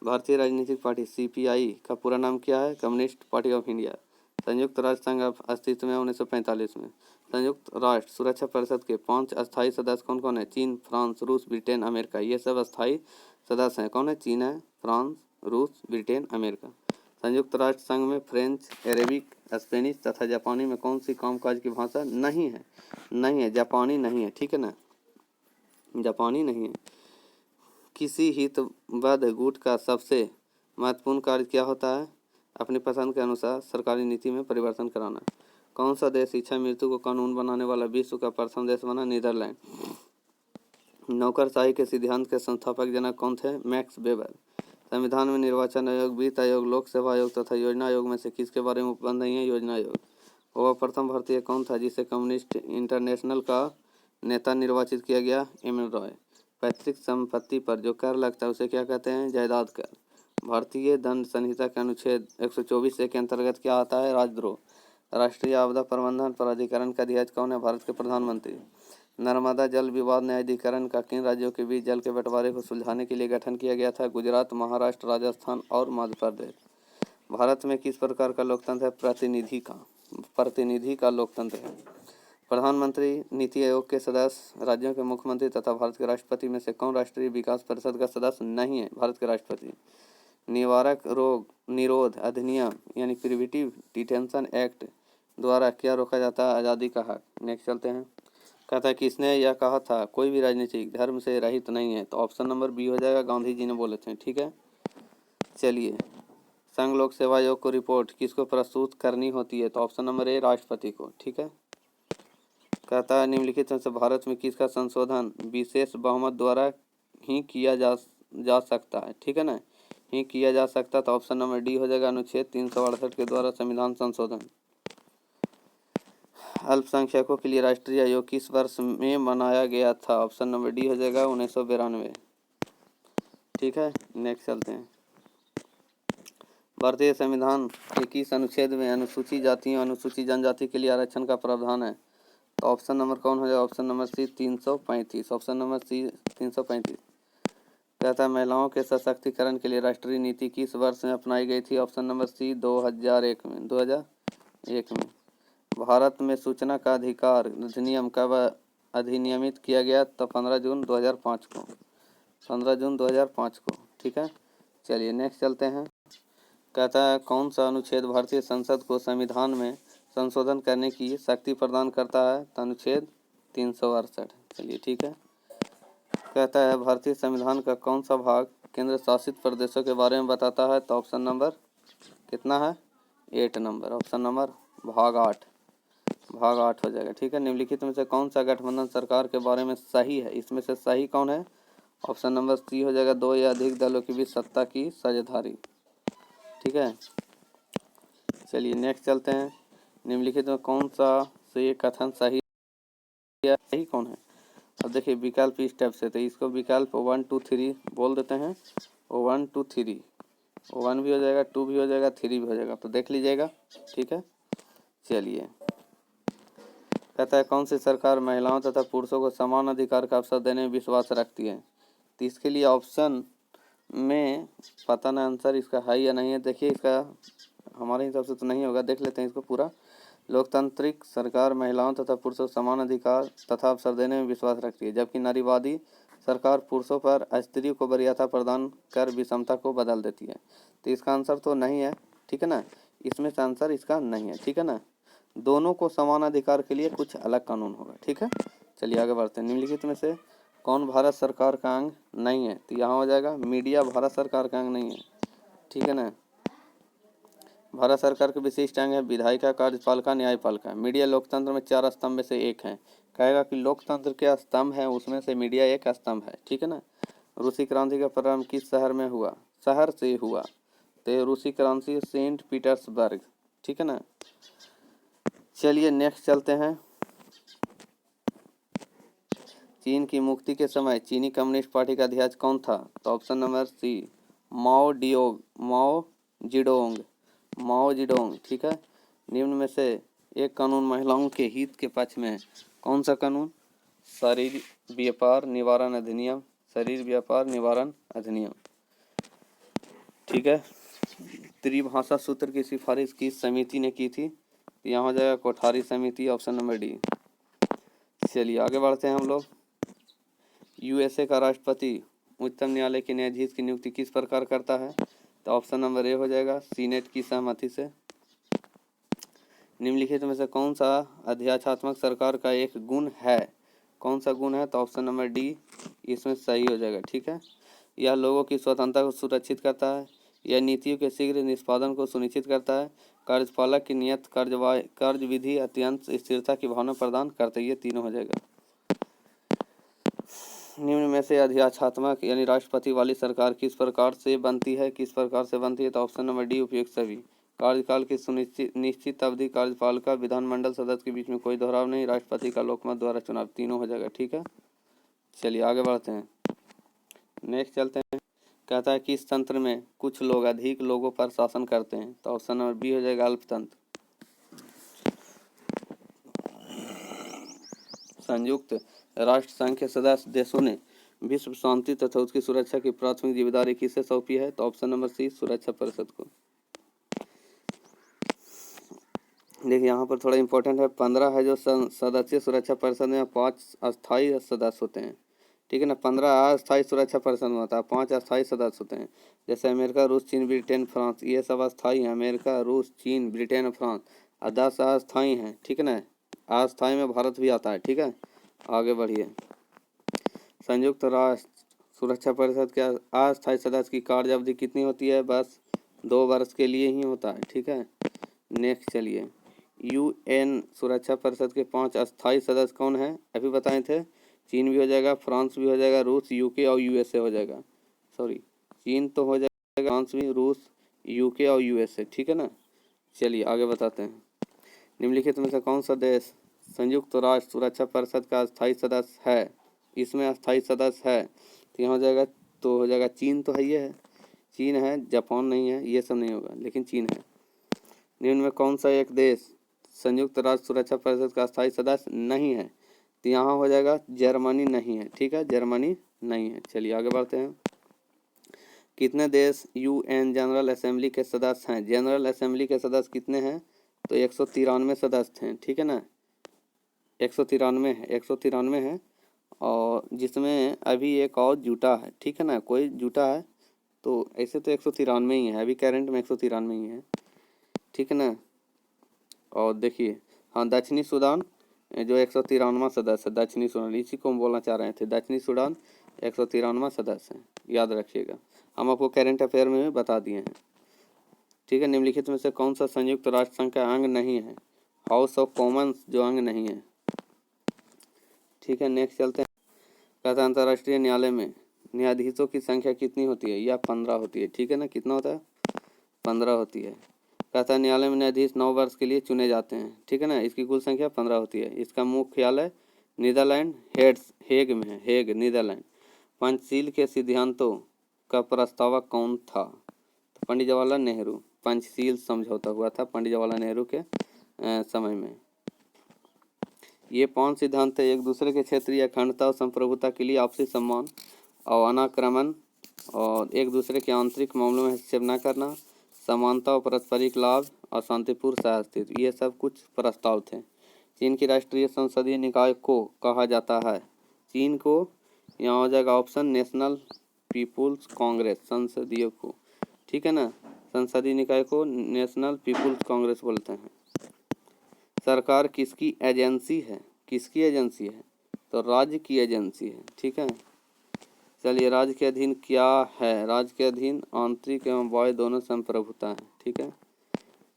भारतीय राजनीतिक पार्टी CPI का पूरा नाम क्या है? Communist party of India. संयुक्त राष्ट्र संघ अस्तित्व में 1945 में। संयुक्त राष्ट्र सुरक्षा परिषद के 5 अस्थायी सदस्य कौन कौन है? चीन, फ्रांस, रूस, ब्रिटेन, अमेरिका। ये सब अस्थायी सदस्य हैं। कौन है? चीन है, फ्रांस, रूस, ब्रिटेन, अमेरिका। संयुक्त राष्ट्र संघ में फ्रेंच, अरेबिक, स्पेनिश तथा जापानी में कौन सी कामकाज की भाषा नहीं है? नहीं है, जापानी नहीं है। ठीक है ना, जापानी नहीं है। किसी हितबद्ध गुट का सबसे महत्वपूर्ण कार्य क्या होता है? अपनी पसंद के अनुसार सरकारी नीति में परिवर्तन कराना। कौन सा देश इच्छा मृत्यु को कानून बनाने वाला विश्व का प्रथम देश बना? नीदरलैंड। नौकरशाही के सिद्धांत के संस्थापक जनक कौन थे? Max weber. संविधान में निर्वाचन आयोग, वित्त आयोग, लोक सेवा आयोग तथा योजना आयोग में से किसके बारे में उपबंध नहीं है? योजना आयोग। वह प्रथम भारतीय कौन था जिसे कम्युनिस्ट इंटरनेशनल का नेता निर्वाचित किया गया? एम.एन. रॉय। पैतृक संपत्ति पर जो कर लगता है उसे क्या कहते हैं? जायदाद कर। भारतीय दंड संहिता के अनुच्छेद 124 के अंतर्गत क्या आता है? राजद्रोह। राष्ट्रीय आपदा प्रबंधन प्राधिकरण का अध्यक्ष कौन है? भारत के प्रधानमंत्री। नर्मदा जल विवाद न्यायाधिकरण का किन राज्यों के बीच जल के बंटवारे को सुलझाने के लिए गठन किया गया था? गुजरात, महाराष्ट्र, राजस्थान और मध्य प्रदेश। भारत में किस प्रकार का लोकतंत्र है? प्रतिनिधि का लोकतंत्र है। प्रधानमंत्री, नीति आयोग के सदस्य, राज्यों के मुख्यमंत्री तथा भारत के राष्ट्रपति में से कौन राष्ट्रीय विकास परिषद का सदस्य नहीं है? भारत के राष्ट्रपति। निवारक रोग निरोध अधिनियम यानी प्रिवेंटिव डिटेंशन एक्ट द्वारा क्या रोका जाता है? आज़ादी का हक। नेक्स्ट चलते हैं। कहता है किसने यह कहा था? कोई भी राजनीतिक धर्म से रहित नहीं है। तो ऑप्शन नंबर बी हो जाएगा, गांधी जी ने बोले थे। ठीक है, चलिए। संघ लोक सेवा आयोग को रिपोर्ट किसको प्रस्तुत करनी होती है? तो ऑप्शन नंबर ए, राष्ट्रपति को। ठीक है। कहता है निम्नलिखित में से भारत में किसका संशोधन विशेष बहुमत द्वारा ही किया जा सकता है? ठीक है ना, ही किया जा सकता। तो ऑप्शन नंबर डी हो जाएगा, अनुच्छेद 368 के द्वारा संविधान संशोधन। अल्पसंख्यकों के लिए राष्ट्रीय आयोग किस वर्ष में बनाया गया था? ऑप्शन नंबर डी हो जाएगा, 1992। ठीक है, नेक्स्ट चलते हैं। भारतीय संविधान के किस अनुच्छेद में अनुसूचित जातियों अनुसूचित जनजाति के लिए आरक्षण का प्रावधान है? तो ऑप्शन नंबर कौन हो जाएगा? Option number C, 335। Option number C, 335। कहता है महिलाओं के सशक्तिकरण के लिए राष्ट्रीय नीति किस वर्ष में अपनाई गई थी? ऑप्शन नंबर सी, 2001 में। 2001 में। भारत में सूचना का अधिकार अधिनियम कब अधिनियमित किया गया? तो 15 जून 2005 को। 15 जून 2005 को। ठीक है। चलिए नेक्स्ट चलते हैं। कहता है कौन सा अनुच्छेद भारतीय संसद को संविधान में संशोधन करने की शक्ति प्रदान करता है? तो अनुच्छेद 368। चलिए ठीक है। कहता है भारतीय संविधान का कौन सा भाग केंद्र शासित प्रदेशों के बारे में बताता है? तो ऑप्शन नंबर कितना है? 8 नंबर, ऑप्शन नंबर भाग 8 हो जाएगा। ठीक है। निम्नलिखित में से कौन सा गठबंधन सरकार के बारे में सही है? इसमें से सही कौन है? ऑप्शन नंबर सी हो जाएगा, 2 या अधिक दलों के बीच सत्ता की साझेदारी। ठीक है। चलिए नेक्स्ट चलते हैं। निम्नलिखित में कौन सा से ये कथन सही है? सही कौन है? अब देखिए विकल्प इस टाइप से, तो इसको विकल्प 1 2 3 बोल देते हैं। 1 2 3, 1 भी हो जाएगा, 2 भी हो जाएगा, 3 भी हो जाएगा, तो देख लीजिएगा। ठीक है। चलिए कहता है कौन सी सरकार महिलाओं तथा पुरुषों को समान अधिकार का अवसर देने में विश्वास रखती है? तो इसके लिए ऑप्शन में पता ना आंसर इसका है या नहीं है। देखिए इसका हमारे हिसाब से तो नहीं होगा, देख लेते हैं इसको पूरा। लोकतांत्रिक सरकार महिलाओं तथा पुरुषों को समान अधिकार तथा अवसर देने में विश्वास रखती है, जबकि नारीवादी सरकार पुरुषों पर स्त्रियों को वरीयता प्रदान कर विषमता को बदल देती है। तो इसका आंसर तो नहीं है। ठीक है ना, इसमें से आंसर इसका नहीं है। ठीक है ना, दोनों को समान अधिकार के लिए कुछ अलग कानून होगा। ठीक है। चलिए आगे बढ़ते हैं। निम्नलिखित में से कौन भारत सरकार का अंग नहीं है? तो यहाँ हो जाएगा मीडिया भारत सरकार का अंग नहीं है। ठीक है ना, भारत सरकार के विशिष्ट अंग है विधायिका, कार्यपालिका, न्यायपालिका। मीडिया लोकतंत्र में 4 स्तंभ में से एक है। कहेगा कि लोकतंत्र के स्तंभ है, उसमें से मीडिया एक स्तंभ है। ठीक है ना। रूसी क्रांति का प्रारंभ किस शहर में हुआ? शहर से हुआ, तो रूसी क्रांति सेंट पीटर्सबर्ग। ठीक है ना। चलिए नेक्स्ट चलते हैं। चीन की मुक्ति के समय चीनी कम्युनिस्ट पार्टी का अध्यक्ष कौन था? तो ऑप्शन नंबर सी माओ जिडोंग। ठीक है। निम्न में से एक कानून महिलाओं के हित के पक्ष में है। कौन सा कानून? शरीर व्यापार निवारण अधिनियम। ठीक है। त्रिभाषा सूत्र की सिफारिश किस समिति ने की थी? यहाँ हो जाएगा कोठारी समिति, ऑप्शन नंबर डी। चलिए आगे बढ़ते हैं हम लोग। यूएसए का राष्ट्रपति उच्चतम न्यायालय के न्यायाधीश की नियुक्ति किस प्रकार करता है? तो ऑप्शन नंबर ए हो जाएगा, सीनेट की सहमति से। निम्नलिखित में से कौन सा अध्याचात्मक सरकार का एक गुण है? कौन सा गुण है? तो ऑप्शन नंबर डी इसमें सही हो जाएगा। ठीक है। यह लोगों की स्वतंत्रता को सुरक्षित करता है, यह नीतियों के शीघ्र निष्पादन को सुनिश्चित करता है, कार्यपालक की नियत कार्य विधि अत्यंत स्थिरता की भावना प्रदान करता है। ये तीनों हो जाएगा। निम्न में से अध्याचात्मक यानी राष्ट्रपति वाली सरकार किस प्रकार से बनती है? तो ऑप्शन नंबर डी उपयुक्त सभी। कार्यकाल की निश्चित अवधि, कार्यपालिका, विधानमंडल सदस्य के बीच में कोई दोहराव नहीं, राष्ट्रपति का लोकमत द्वारा चुनाव, तीनों हो जाएगा। ठीक है। चलिए आगे बढ़ते हैं। नेक्स्ट चलते हैं। कहता है कि इस तंत्र में कुछ लोग अधिक लोगों पर शासन करते हैं? तो ऑप्शन नंबर बी हो जाएगा, अल्पतंत्र। संयुक्त राष्ट्र संघ के सदस्य देशों ने विश्व शांति तथा उसकी सुरक्षा की प्राथमिक जिम्मेदारी किसे सौंपी है? तो ऑप्शन नंबर सी, सुरक्षा परिषद को। देखिए यहाँ पर थोड़ा इंपॉर्टेंट है, 15 है जो सदस्यीय सुरक्षा परिषद में, 5 अस्थायी सदस्य होते हैं। ठीक है ना, 15 अस्थायी सुरक्षा परिषद में होता है, 5 अस्थायी सदस्य होते हैं। जैसे अमेरिका, रूस, चीन, ब्रिटेन, फ्रांस, ये सब अस्थायी हैं। अमेरिका, रूस, चीन, ब्रिटेन, फ्रांस, और 10 अस्थायी हैं। ठीक है ना, अस्थायी में भारत भी आता है। ठीक है। आगे बढ़िए। संयुक्त राष्ट्र सुरक्षा परिषद के अस्थायी सदस्य की कार्य अवधि कितनी होती है? बस 2 वर्ष के लिए ही होता है। ठीक है। नेक्स्ट चलिए, यूएन सुरक्षा परिषद के 5 अस्थायी सदस्य कौन है? अभी बताए थे, चीन भी हो जाएगा, फ्रांस भी हो जाएगा, रूस, यूके और यूएसए हो जाएगा। सॉरी, चीन तो हो जाएगा, फ्रांस भी, रूस, यूके और यूएसए। ठीक है ना। चलिए आगे बताते हैं। निम्नलिखित में से कौन सा देश संयुक्त राष्ट्र सुरक्षा परिषद का अस्थायी सदस्य है? इसमें अस्थायी सदस्य है तो यहाँ हो जाएगा, तो हो जाएगा चीन, तो है ये है, चीन है, जापान नहीं है, ये सब नहीं होगा, लेकिन चीन है। निम्न में कौन सा एक देश संयुक्त राष्ट्र सुरक्षा परिषद का अस्थायी सदस्य नहीं है? तो यहाँ हो जाएगा जर्मनी नहीं है। ठीक है, जर्मनी नहीं है। चलिए आगे बढ़ते हैं। कितने देश यूएन जनरल असेंबली के सदस्य हैं? जनरल असेंबली के सदस्य कितने हैं? तो 193 सदस्य हैं। ठीक है ना, 193 है, और जिसमें अभी एक और जुटा है। ठीक है ना, कोई जुटा है, तो ऐसे तो 193 ही है, अभी करंट में 193 ही है, ठीक है ना। और देखिए हाँ, दक्षिणी सूडान जो 193वां सदस्य है, दक्षिणी सूडान, इसी को हम बोलना चाह रहे थे, दक्षिणी सूडान 193वां सदस्य है, याद रखिएगा। हम आपको करंट अफेयर में भी बता दिए हैं, ठीक है। निम्नलिखित में से कौन सा संयुक्त राष्ट्र संघ का अंग नहीं है? हाउस ऑफ कॉमन्स जो अंग नहीं है, ठीक है। नेक्स्ट चलते हैं। कहता अंतर्राष्ट्रीय न्यायालय में न्यायाधीशों की संख्या कितनी होती है? या 15 होती है, ठीक है ना। कितना होता है? 15 होती है। कहता है न्यायालय में न्यायाधीश 9 वर्ष के लिए चुने जाते हैं, ठीक है ना। इसकी कुल संख्या 15 होती है। इसका मुख्यालय नीदरलैंड हेग में है, हेग नीदरलैंड। पंचशील के सिद्धांतों का प्रस्तावक कौन था? तो पंडित जवाहरलाल नेहरू। पंचशील समझौता हुआ था पंडित जवाहरलाल नेहरू के समय में। ये 5 सिद्धांत है। एक दूसरे के क्षेत्रीय अखंडता और संप्रभुता के लिए आपसी सम्मान और अनाक्रमण, और एक दूसरे के आंतरिक मामलों में हस्तक्षेप न करना, समानता और पारस्परिक लाभ और शांतिपूर्ण सहअस्तित्व, ये सब कुछ प्रस्ताव थे। चीन की राष्ट्रीय संसदीय निकाय को कहा जाता है? चीन को, यहाँ हो जाएगा ऑप्शन नेशनल पीपुल्स कांग्रेस, संसदीय को, ठीक है ना। संसदीय निकाय को नेशनल पीपुल्स कांग्रेस बोलते हैं। सरकार किसकी एजेंसी है? किसकी एजेंसी है? तो राज्य की एजेंसी है, ठीक है। चलिए, राज्य के अधीन क्या है? राज्य के अधीन आंतरिक एवं बाह्य दोनों संप्रभुता है, ठीक है।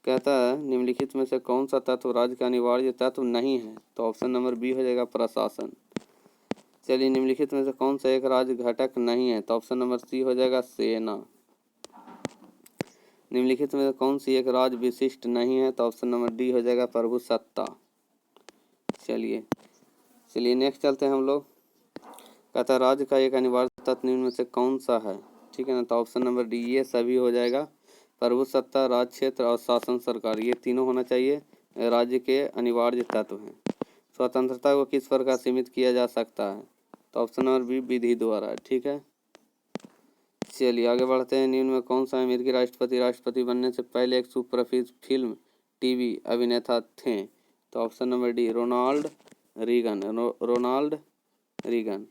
कहता है निम्नलिखित में से कौन सा तत्व राज्य का अनिवार्य तत्व नहीं है? तो ऑप्शन नंबर बी हो जाएगा प्रशासन। चलिए, निम्नलिखित में से कौन सा एक राज्य घटक नहीं है? तो ऑप्शन नंबर सी हो जाएगा सेना। निम्नलिखित में से कौन सी एक राज्य विशिष्ट नहीं है? तो ऑप्शन नंबर डी हो जाएगा प्रभुसत्ता। चलिए नेक्स्ट चलते हैं हम लोग। कहता है राज्य का एक अनिवार्य तत्व निम्न में से कौन सा है? ठीक है ना। तो ऑप्शन नंबर डी, ये सभी हो जाएगा। प्रभुसत्ता, राज क्षेत्र और शासन सरकार, ये तीनों होना चाहिए, राज्य के अनिवार्य तत्व हैं। स्वतंत्रता को किस प्रकार सीमित किया जा सकता है? तो ऑप्शन नंबर बी, विधि द्वारा, ठीक है। चलिए आगे बढ़ते हैं। निम्न में कौन सा अमेरिकी राष्ट्रपति बनने से पहले एक सुप्रसिद्ध फिल्म टीवी अभिनेता थे? तो option number D, Ronald Reagan.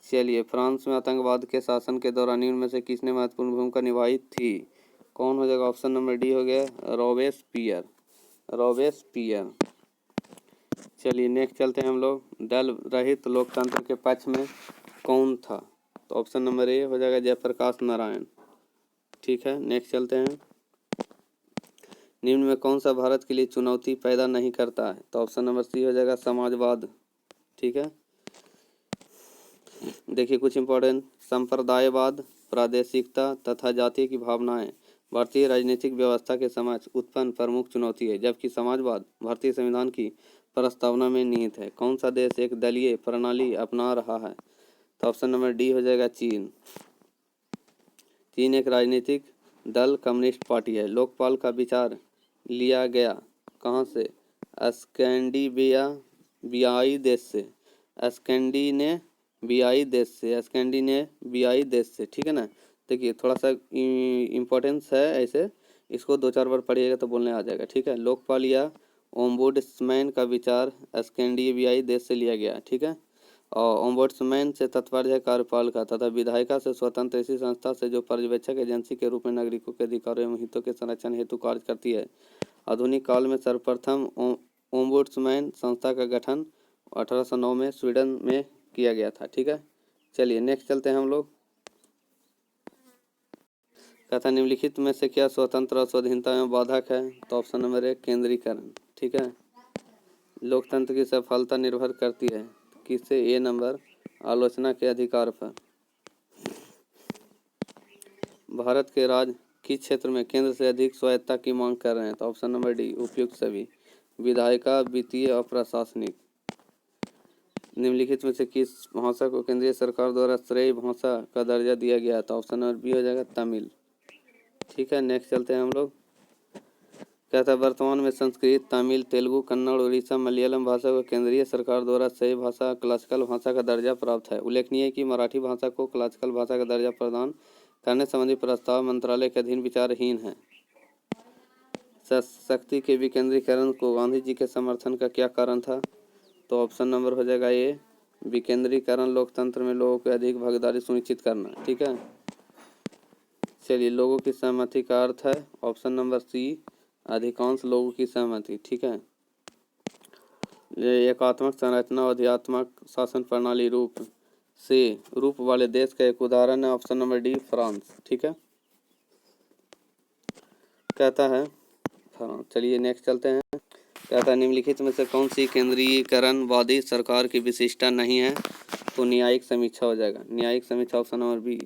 चलिए, फ्रांस में आतंकवाद के शासन के दौरान निम्न में से किसने महत्वपूर्ण भूमिका निभाई थी? कौन हो जाएगा? ऑप्शन नंबर डी हो गया रॉबेस्पियर। चलिए नेक्स्ट चलते हैं हम लोग। दल रहित लोकतंत्र के पक्ष में कौन था? तो ऑप्शन नंबर ए हो जाएगा जयप्रकाश नारायण, ठीक है। नेक्स्ट चलते हैं। निम्न में कौन सा भारत के लिए चुनौती पैदा नहीं करता है? तो ऑप्शन नंबर सी हो जाएगा समाजवाद, ठीक है। देखिए कुछ इंपॉर्टेंट, संप्रदायवाद, प्रादेशिकता तथा जाति की भावनाएं भारतीय राजनीतिक व्यवस्था के समक्ष उत्पन्न प्रमुख चुनौती है, जबकि समाजवाद भारतीय संविधान की प्रस्तावना में निहित है। कौन सा देश एक दलीय प्रणाली अपना रहा है? तो ऑप्शन नंबर डी हो जाएगा चीन। चीन एक राजनीतिक दल कम्युनिस्ट पार्टी है। लोकपाल का विचार लिया गया कहाँ से? स्कैंडिनेवियाई देश से, स्कैंडिनेवियाई देश से, ठीक है ना। देखिए थोड़ा सा इम्पोर्टेंस है, ऐसे इसको 2-4 बार पढ़िएगा तो बोलने आ जाएगा, ठीक है। लोकपाल या ओम्बुड्समैन का विचार स्कैंडिनेवियाई देश से लिया गया, ठीक है। और ओम्बुड्समैन से तात्पर्य है कार्यपालिका तथा विधायिका से स्वतंत्र ऐसी संस्था से जो पर्यवेक्षक एजेंसी के रूप में नागरिकों के अधिकारों एवं हितों के संरक्षण हेतु कार्य करती है। आधुनिक काल में सर्वप्रथम ओम्बुड्समैन संस्था का गठन 1809 में स्वीडन में किया गया था, ठीक है। चलिए नेक्स्ट चलते हैं हम लोग। कथा निम्नलिखित में से क्या स्वतंत्र और स्वाधीनता में बाधक है? तो ऑप्शन नंबर 1 केंद्रीकरण, ठीक है। लोकतंत्र की सफलता निर्भर करती है किससे? ए नंबर आलोचना के अधिकार पर। भारत के राज्य किस क्षेत्र में केंद्र से अधिक स्वायत्तता की मांग कर रहे हैं? तो ऑप्शन नंबर डी उपयुक्त सभी, विधायिका, वित्तीय और प्रशासनिक। निम्नलिखित में से किस भाषा को केंद्रीय सरकार द्वारा श्रेय भाषा का दर्जा दिया गया? तो ऑप्शन नंबर बी हो जाएगा तमिल, ठीक है। नेक्स्ट चलते हैं हम लोग। क्या था? वर्तमान में संस्कृत, तमिल, तेलुगु, कन्नड़, उड़ीसा, मलयालम भाषा को केंद्रीय सरकार द्वारा श्रेय भाषा क्लासिकल भाषा का दर्जा प्राप्त है। उल्लेखनीय है कि मराठी भाषा को क्लासिकल भाषा का दर्जा प्रदान करने संबंधी प्रस्ताव मंत्रालय के अधीन विचारहीन है। शक्ति के विकेंद्रीकरण को गांधी जी के समर्थन का क्या कारण था? तो ऑप्शन नंबर हो जाएगा ए विकेंद्रीकरण, लोकतंत्र में लोगों की अधिक भागीदारी सुनिश्चित करना, ठीक है। चलिए, लोगों की सहमति का अर्थ है ऑप्शन नंबर सी, अधिकांश लोगों की सहमति। ठीक है, ये एकात्मक संरचना और आध्यात्मक शासन प्रणाली रूप वाले देश का एक उदाहरण है ऑप्शन नंबर डी, फ्रांस। ठीक है, कहता है फ्रांस। चलिए नेक्स्ट चलते हैं। कहता है निम्नलिखित में से कौन सी केंद्रीयकरणवादी सरकार की विशिष्टता नहीं है? तो न्यायिक समीक्षा हो जाएगा, न्यायिक समीक्षा ऑप्शन नंबर बी।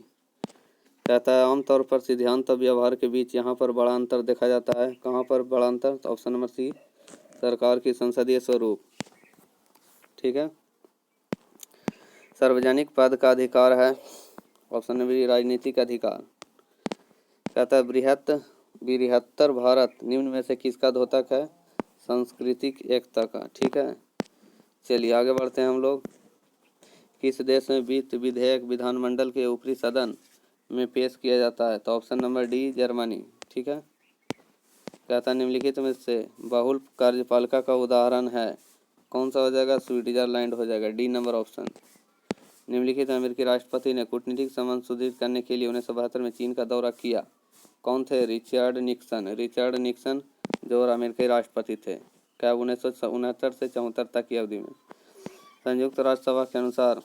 कहता है आमतौर पर सिद्धांत और व्यवहार के बीच यहाँ पर बड़ा अंतर देखा जाता है। कहाँ पर बड़ा अंतर? तो ऑप्शन नंबर सी, सरकार की संसदीय स्वरूप। ठीक है, सार्वजनिक पद का अधिकार है ऑप्शन नंबर बी, राजनीतिक अधिकार। कहता है बृहत्तर भारत निम्न में से किसका द्योतक है? सांस्कृतिक एकता का। ठीक है, चलिए आगे बढ़ते हैं हम लोग। किस देश में वित्त विधेयक विधानमंडल के ऊपरी सदन में पेश किया जाता है? तो ऑप्शन नंबर डी, जर्मनी। ठीक है, कहता है निम्नलिखित में से बहुल कार्यपालिका का उदाहरण है? कौन सा हो जाएगा? स्विट्जरलैंड हो जाएगा, डी नंबर ऑप्शन। निम्नलिखित अमेरिकी राष्ट्रपति ने कूटनीतिक संबंध सुदृढ़ करने के लिए 1972 में चीन का दौरा किया। कौन थे? रिचर्ड निक्सन जो अमेरिकी राष्ट्रपति थे, क्या 1969 से 74 तक की अवधि में। संयुक्त राष्ट्र सभा के अनुसार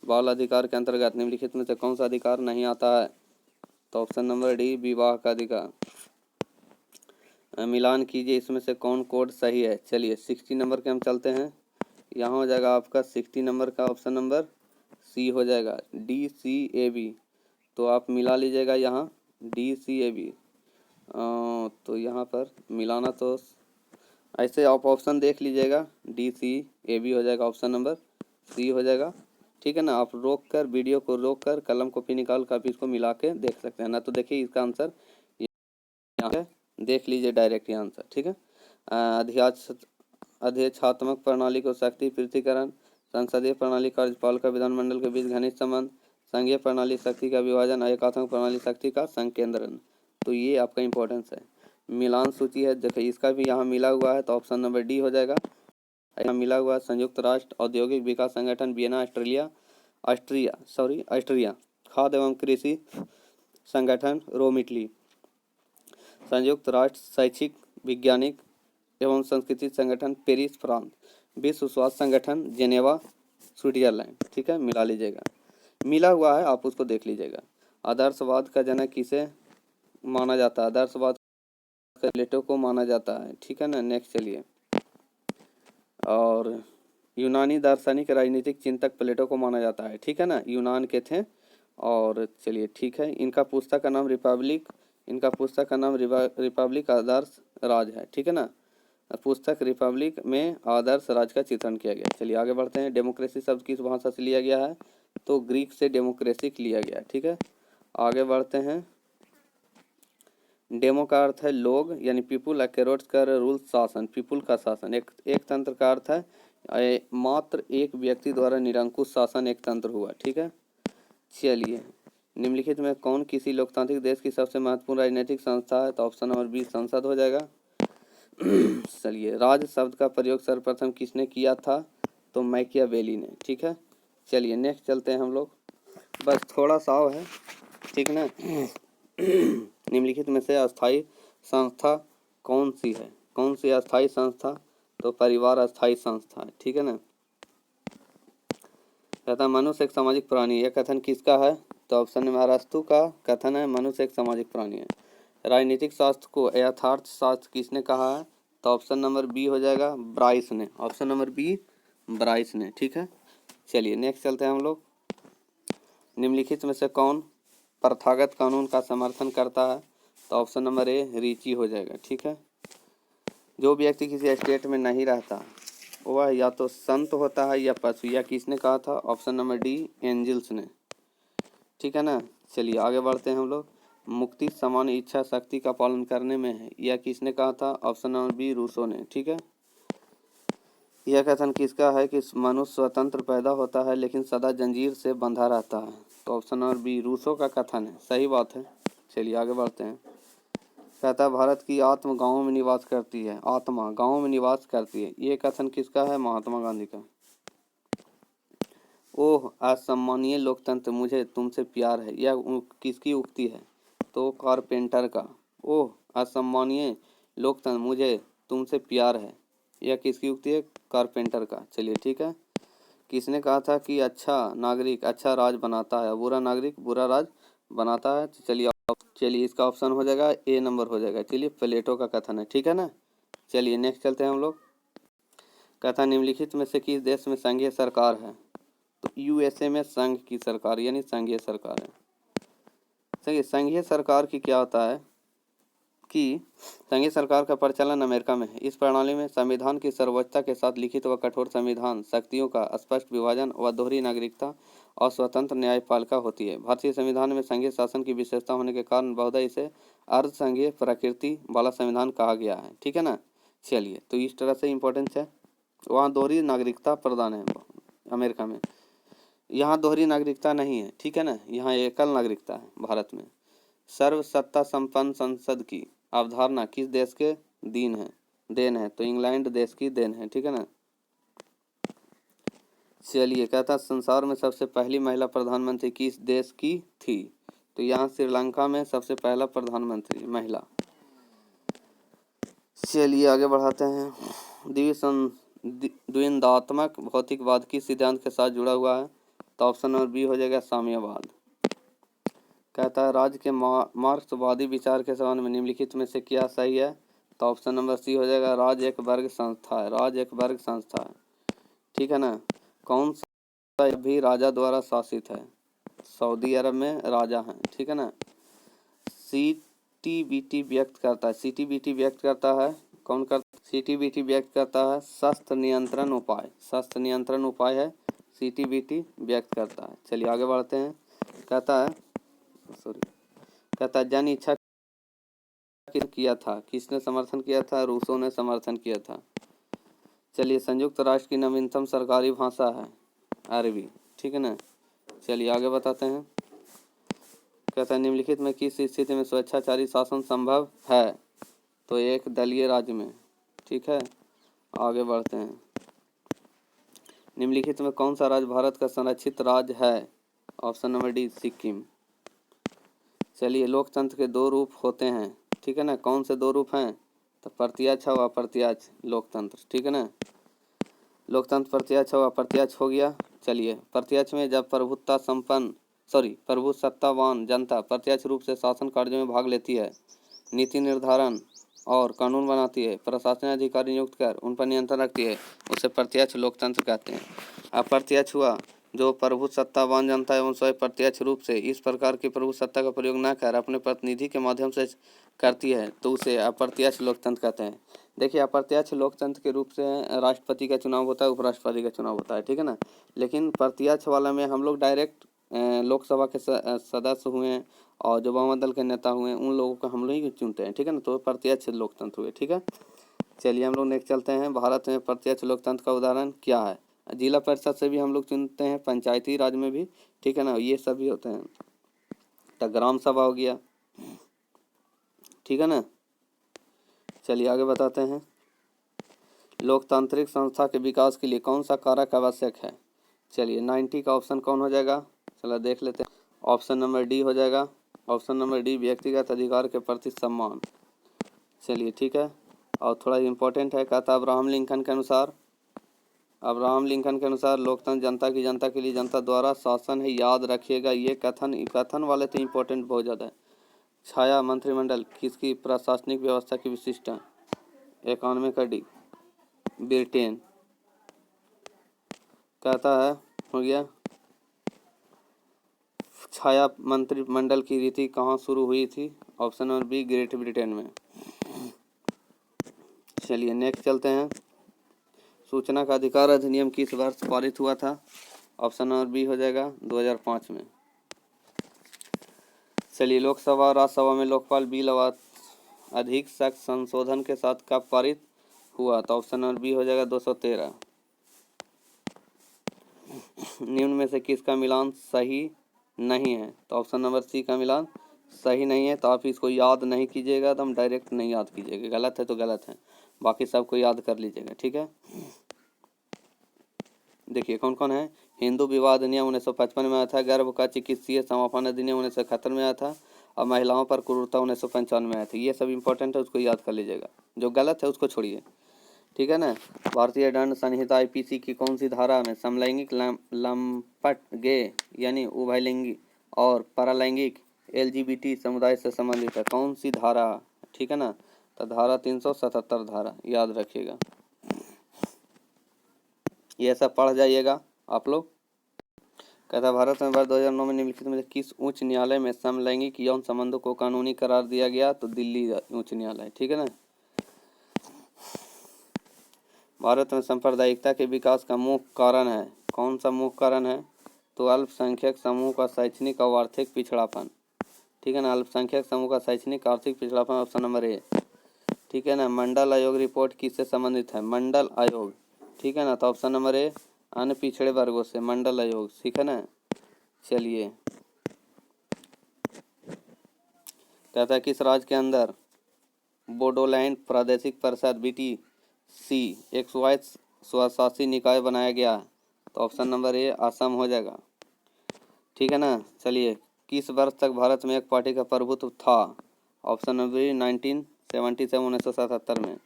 बाल अधिकार के अंतर्गत निम्नलिखित में से कौन सा अधिकार नहीं आता है? तो ऑप्शन नंबर डी, विवाह का अधिकार। मिलान कीजिए इसमें से कौन कोड सही है। चलिए 60 नंबर के हम चलते हैं। यहाँ हो जाएगा आपका 60 नंबर का ऑप्शन नंबर सी हो जाएगा, DCAB। तो आप मिला लीजिएगा यहाँ DCAB। तो यहाँ पर मिलाना तो ऐसे आप ऑप्शन देख लीजिएगा, DCAB हो जाएगा, ऑप्शन नंबर सी हो जाएगा। ठीक है ना, आप रोक कर वीडियो को रोक कर कलम कॉपी निकाल कर इसको मिला के देख सकते हैं ना। तो देखिए इसका आंसर यहाँ देख लीजिए डायरेक्ट ही आंसर। ठीक है, अध्यक्षात्मक प्रणाली को शक्ति पृथक्करण, संसदीय प्रणाली कार्यपालिका विधानमंडल के बीच घनिष्ठ संबंध, संघीय प्रणाली शक्ति का विभाजन, एकात्मक प्रणाली शक्ति का संकेंद्रण। तो ये आपका इंपॉर्टेंस है। मिलान सूची है, देखिए इसका भी यहाँ मिला हुआ है, तो ऑप्शन नंबर डी हो जाएगा। यहाँ मिला हुआ है संयुक्त राष्ट्र औद्योगिक विकास संगठन, वियना, ऑस्ट्रिया, खाद्य एवं कृषि संगठन, रोम, इटली। संयुक्त राष्ट्र शैक्षिक, वैज्ञानिक एवं संस्कृति संगठन, पेरिस, फ्रांस। विश्व स्वास्थ्य संगठन, जेनेवा, स्विट्जरलैंड। ठीक है, मिला लीजिएगा, मिला हुआ है, आप उसको देख लीजिएगा। आदर्शवाद का जनक किसे माना जाता है? आदर्शवाद प्लेटो को माना जाता है। ठीक है ना, नेक्स्ट चलिए। और यूनानी दार्शनिक राजनीतिक चिंतक प्लेटो को माना जाता है। ठीक है ना, यूनान के थे। और चलिए ठीक है, इनका पुस्तक का नाम रिपब्लिक आदर्श राज है। ठीक है ना, पुस्तक रिपब्लिक में आदर्श राज का चित्रण किया गया। चलिए आगे बढ़ते हैं। डेमोक्रेसी शब्द किस भाषा से लिया गया है? तो ग्रीक से डेमोक्रेसी लिया गया। ठीक है, आगे बढ़ते हैं। डेमो का अर्थ है लोग, यानी पीपुल, कैरोट्स का रूल शासन, पीपुल का शासन। एक तंत्र का अर्थ है मात्र एक व्यक्ति द्वारा निरंकुश शासन एक तंत्र हुआ। ठीक है, चलिए निम्नलिखित में कौन किसी लोकतांत्रिक देश की सबसे महत्वपूर्ण राजनीतिक संस्था है? तो ऑप्शन नंबर बी, संसद हो जाएगा। चलिए, राज शब्द का प्रयोग सर्वप्रथम किसने किया था? तो मैकियावेली ने। ठीक है, चलिए नेक्स्ट चलते हैं हम लोग, बस थोड़ा सा है। ठीक ना, निम्नलिखित में से अस्थायी संस्था कौन सी है? कौन सी अस्थायी संस्था? तो परिवार अस्थायी संस्था है। ठीक है ना, कहता है मनुष्य एक सामाजिक प्राणी है। यह कथन किसका है? तो ऑप्शन नंबर अरस्तु का कथन है, मनुष्य एक सामाजिक प्राणी है। राजनीतिक शास्त्र को यथार्थ शास्त्र किसने कहा है? तो ऑप्शन नंबर बी हो जाएगा, ब्राइस ने। ऑप्शन नंबर बी, ब्राइस ने। ठीक है, चलिए नेक्स्ट चलते हैं हम लोग। निम्नलिखित में से कौन प्रथागत कानून का समर्थन करता है? तो ऑप्शन नंबर ए, रिची हो जाएगा। ठीक है, जो व्यक्ति किसी स्टेट में नहीं रहता वह या तो संत होता है या पशु। या किसने कहा था? ऑप्शन नंबर डी, एंजल्स ने। ठीक है ना, चलिए आगे बढ़ते हैं हम लोग। मुक्ति सामान्य इच्छा शक्ति का पालन करने में है। यह किसने कहा था? ऑप्शन नंबर बी, रूसो ने। ठीक है, यह कथन किसका है कि मनुष्य स्वतंत्र पैदा होता है लेकिन सदा जंजीर से बंधा रहता है? तो ऑप्शन नंबर बी, रूसो का कथन है, सही बात है। चलिए आगे बढ़ते हैं। कहता है भारत की आत्मा गाँव में निवास करती है। आत्मा गाँव में निवास करती है, ये कथन किसका है? महात्मा गांधी का। ओह असम्मानीय लोकतंत्र, मुझे तुमसे प्यार है, यह किसकी उक्ति है? तो कारपेंटर का। ओह असम्मानीय लोकतंत्र, मुझे तुमसे प्यार है। यह किसकी उक्ति है? कारपेंटर का। चलिए ठीक है। किसने कहा था कि अच्छा नागरिक अच्छा राज बनाता है, बुरा नागरिक बुरा राज बनाता है? तो चलिए इसका ऑप्शन हो जाएगा ए नंबर हो जाएगा। चलिए प्लेटो का कथन है, ठीक है ना। चलिए नेक्स्ट चलते हैं हम लोग। कथन निम्नलिखित में से किस देश में संघीय सरकार है? तो यूएसए में संघ की सरकार यानी संघीय सरकार है। सही, संघीय सरकार की क्या होता है कि संघीय सरकार का प्रचलन अमेरिका में है। इस प्रणाली में संविधान की सर्वोच्चता के साथ लिखित व कठोर संविधान शक्तियों का स्पष्ट विभाजन व दोहरी नागरिकता और स्वतंत्र न्यायपालिका होती है। भारतीय संविधान में संघीय शासन की विशेषता होने के कारण बहुधा इसे अर्ध संघीय प्रकृति वाला संविधान कहा गया है, ठीक है ना। चलिए तो इस तरह से इम्पोर्टेंस है। वहाँ दोहरी नागरिकता प्रदान है अमेरिका में, यहाँ दोहरी नागरिकता नहीं है, ठीक है ना। यहाँ एकल नागरिकता है भारत में। सर्वसत्ता संपन्न संसद की अवधारणा किस देश के देन है? तो इंग्लैंड देश की देन है, ठीक है ना। चलिए कहता संसार में सबसे पहली महिला प्रधानमंत्री किस देश की थी? तो यहाँ श्रीलंका में सबसे पहला प्रधानमंत्री महिला। चलिए आगे बढ़ाते हैं। द्विंदात्मक भौतिकवाद किस सिद्धांत के साथ जुड़ा हुआ है? तो ऑप्शन नंबर बी हो जाएगा साम्यवाद। कहता है राज्य के मार्क्सवादी विचार के संबंध में निम्नलिखित में से क्या सही है? तो ऑप्शन नंबर सी हो जाएगा राज्य एक वर्ग संस्था है। राज्य एक वर्ग संस्था है, ठीक है ना। कौन सा भी राजा द्वारा शासित है? सऊदी अरब में राजा हैं, ठीक है ना। सीटीबीटी व्यक्त करता है, सीटीबीटी व्यक्त करता है कौन करता? सीटीबीटी व्यक्त करता है शस्त्र नियंत्रण उपाय। शस्त्र नियंत्रण उपाय है सीटीबीटी व्यक्त करता है। चलिए आगे बढ़ते हैं। कहता जन इच्छा किया था, किसने समर्थन किया था? रूसों ने समर्थन किया था। चलिए संयुक्त राष्ट्र की नवीनतम सरकारी भाषा है अरबी, ठीक है ना। चलिए आगे बताते हैं। कहता है निम्नलिखित में किस स्थिति में स्वेच्छाचारी शासन संभव है? तो एक दलीय राज्य में, ठीक है। आगे बढ़ते हैं। निम्नलिखित में कौन सा राज्य भारत का संरक्षित राज्य है? Option number D Sikkim. चलिए लोकतंत्र के दो रूप होते हैं, ठीक है ना। कौन से दो रूप हैं? तो प्रत्यक्ष और अप्रत्यक्ष लोकतंत्र, ठीक है ना। लोकतंत्र प्रत्यक्ष और अप्रत्यक्ष हो गया। चलिए प्रत्यक्ष में जब प्रभुसत्तावान जनता प्रत्यक्ष रूप से शासन कार्यों में भाग लेती है, नीति निर्धारण और कानून बनाती है, प्रशासनिक अधिकारी नियुक्त कर उन पर नियंत्रण रखती है, उसे प्रत्यक्ष लोकतंत्र कहते हैं। अप्रत्यक्ष हुआ जो प्रभुसत्तावान जनता एवं स्वयं प्रत्यक्ष रूप से इस प्रकार की प्रभुसत्ता का प्रयोग न कर अपने प्रतिनिधि के माध्यम से करती है, तो उसे अप्रत्यक्ष लोकतंत्र कहते हैं। देखिए अप्रत्यक्ष लोकतंत्र के रूप से राष्ट्रपति का चुनाव होता है, उपराष्ट्रपति का चुनाव होता है, ठीक है ना। लेकिन प्रत्यक्ष वाला में हम लोग डायरेक्ट लोकसभा के सदस्य हुए और जो वाम दल के नेता हुए उन लोगों को हम लोग ही चुनते हैं, ठीक है ना। तो प्रत्यक्ष लोकतंत्र हुए, ठीक है। चलिए हम लोग नेक्स्ट चलते हैं। भारत में प्रत्यक्ष लोकतंत्र का उदाहरण क्या है? जिला परिषद से भी हम लोग चुनते हैं, पंचायती राज में भी, ठीक है ना। ये सभी होते हैं। तो ग्राम सभा हो गया, ठीक है ना। चलिए आगे बताते हैं। लोकतांत्रिक संस्था के विकास के लिए कौन सा कारक आवश्यक है? चलिए 90 का ऑप्शन कौन हो जाएगा? चलो देख लेते हैं। ऑप्शन नंबर डी हो जाएगा। ऑप्शन नंबर डी व्यक्तिगत अधिकार के प्रति सम्मान। चलिए ठीक है। और थोड़ा इम्पोर्टेंट है, कहता अब्राहम लिंकन के अनुसार लोकतंत्र जनता के लिए जनता द्वारा शासन है। याद रखिएगा ये कथन वाले तो इम्पोर्टेंट बहुत ज़्यादा है। छाया मंत्रिमंडल किसकी प्रशासनिक व्यवस्था की विशिष्टता? 91 का डी ब्रिटेन। कहता है हो गया छाया मंत्रिमंडल की रीति कहाँ शुरू हुई थी? Option number be great Britain में। चलिए नेक्स्ट चलते हैं। सूचना का अधिकार अधिनियम किस वर्ष पारित हुआ था? ऑप्शन नंबर बी हो जाएगा 2005 में। चलिए लोकसभा और राज्यसभा में लोकपाल बिल अधिक सख्त संशोधन के साथ कब पारित हुआ? तो ऑप्शन नंबर बी हो जाएगा 213। निम्न में से किसका मिलान सही नहीं है? तो ऑप्शन नंबर सी का मिलान सही नहीं है। तो आप इसको याद नहीं कीजिएगा, तो हम डायरेक्ट नहीं याद कीजिएगा, गलत है तो गलत है, बाकी सबको याद कर लीजिएगा, ठीक है। देखिए कौन कौन है। हिंदू विवाह अधिनियम 1955 में आया था। गर्भ का चिकित्सीय समापन अधिनियम 1971 में आया था। और महिलाओं पर क्रूरता 1995 में आए थे। ये सब इंपॉर्टेंट है, उसको याद कर लीजिएगा, जो गलत है उसको छोड़िए, ठीक है ना। भारतीय दंड संहिता आईपीसी की कौन सी धारा में समलैंगिक लंपट गे यानी उभयलिंगी और परालैंगिक एलजीबीटी समुदाय से संबंधित है? कौन सी धारा, ठीक है ना, तो धारा 377 धारा याद रखिएगा, ये सब पढ़ जाइएगा आप लोग। कहता भारत में वर्ष 2009 में निम्नलिखित में किस उच्च न्यायालय में समलैंगिक यौन संबंधों को कानूनी करार दिया गया? तो दिल्ली उच्च न्यायालय, ठीक है ना। भारत में सांप्रदायिकता के विकास का मुख्य कारण है, कौन सा मुख्य कारण है? तो अल्पसंख्यक समूह का शैक्षणिक और आर्थिक पिछड़ापन, ठीक है ना। अल्पसंख्यक समूह का शैक्षणिक आर्थिक पिछड़ापन, ऑप्शन नंबर ए, ठीक है ना। मंडल आयोग रिपोर्ट किससे संबंधित है? मंडल आयोग, ठीक है ना, तो ऑप्शन नंबर ए, अन्य पिछड़े वर्गों से मंडल आयोग, ठीक है ना। चलिए, कहता है किस राज्य के अंदर बोडोलैंड प्रादेशिक परिषद बीटीसी एक स्वायत्त स्वशासी निकाय बनाया गया? तो ऑप्शन नंबर ए, असम हो जाएगा, ठीक है ना। चलिए, किस वर्ष तक भारत में एक पार्टी का प्रभुत्व था? ऑप्शन नंबर बी, 1977 में।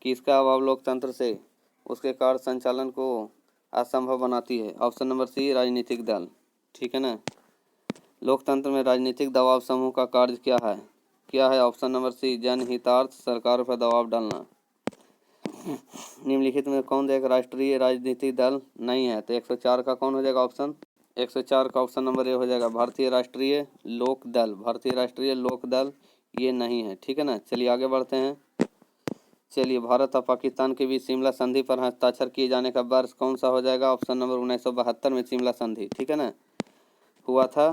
किसका अभाव लोकतंत्र से उसके कार्य संचालन को असंभव बनाती है? ऑप्शन नंबर सी, राजनीतिक दल, ठीक है ना। लोकतंत्र में राजनीतिक दबाव समूह का कार्य क्या है? क्या है? ऑप्शन नंबर सी, जनहितार्थ सरकार पर दबाव डालना। निम्नलिखित में कौन सा एक राष्ट्रीय राजनीतिक दल नहीं है? तो 104 का कौन हो जाएगा ऑप्शन? 104 का ऑप्शन नंबर ए हो जाएगा, भारतीय राष्ट्रीय लोक दल। भारतीय राष्ट्रीय लोक दल ये नहीं है, ठीक है ना। चलिए आगे बढ़ते हैं। चलिए, भारत और पाकिस्तान के बीच शिमला संधि पर हस्ताक्षर किए जाने का वर्ष कौन सा हो जाएगा? ऑप्शन नंबर 1972 में शिमला संधि, ठीक है ना, हुआ था।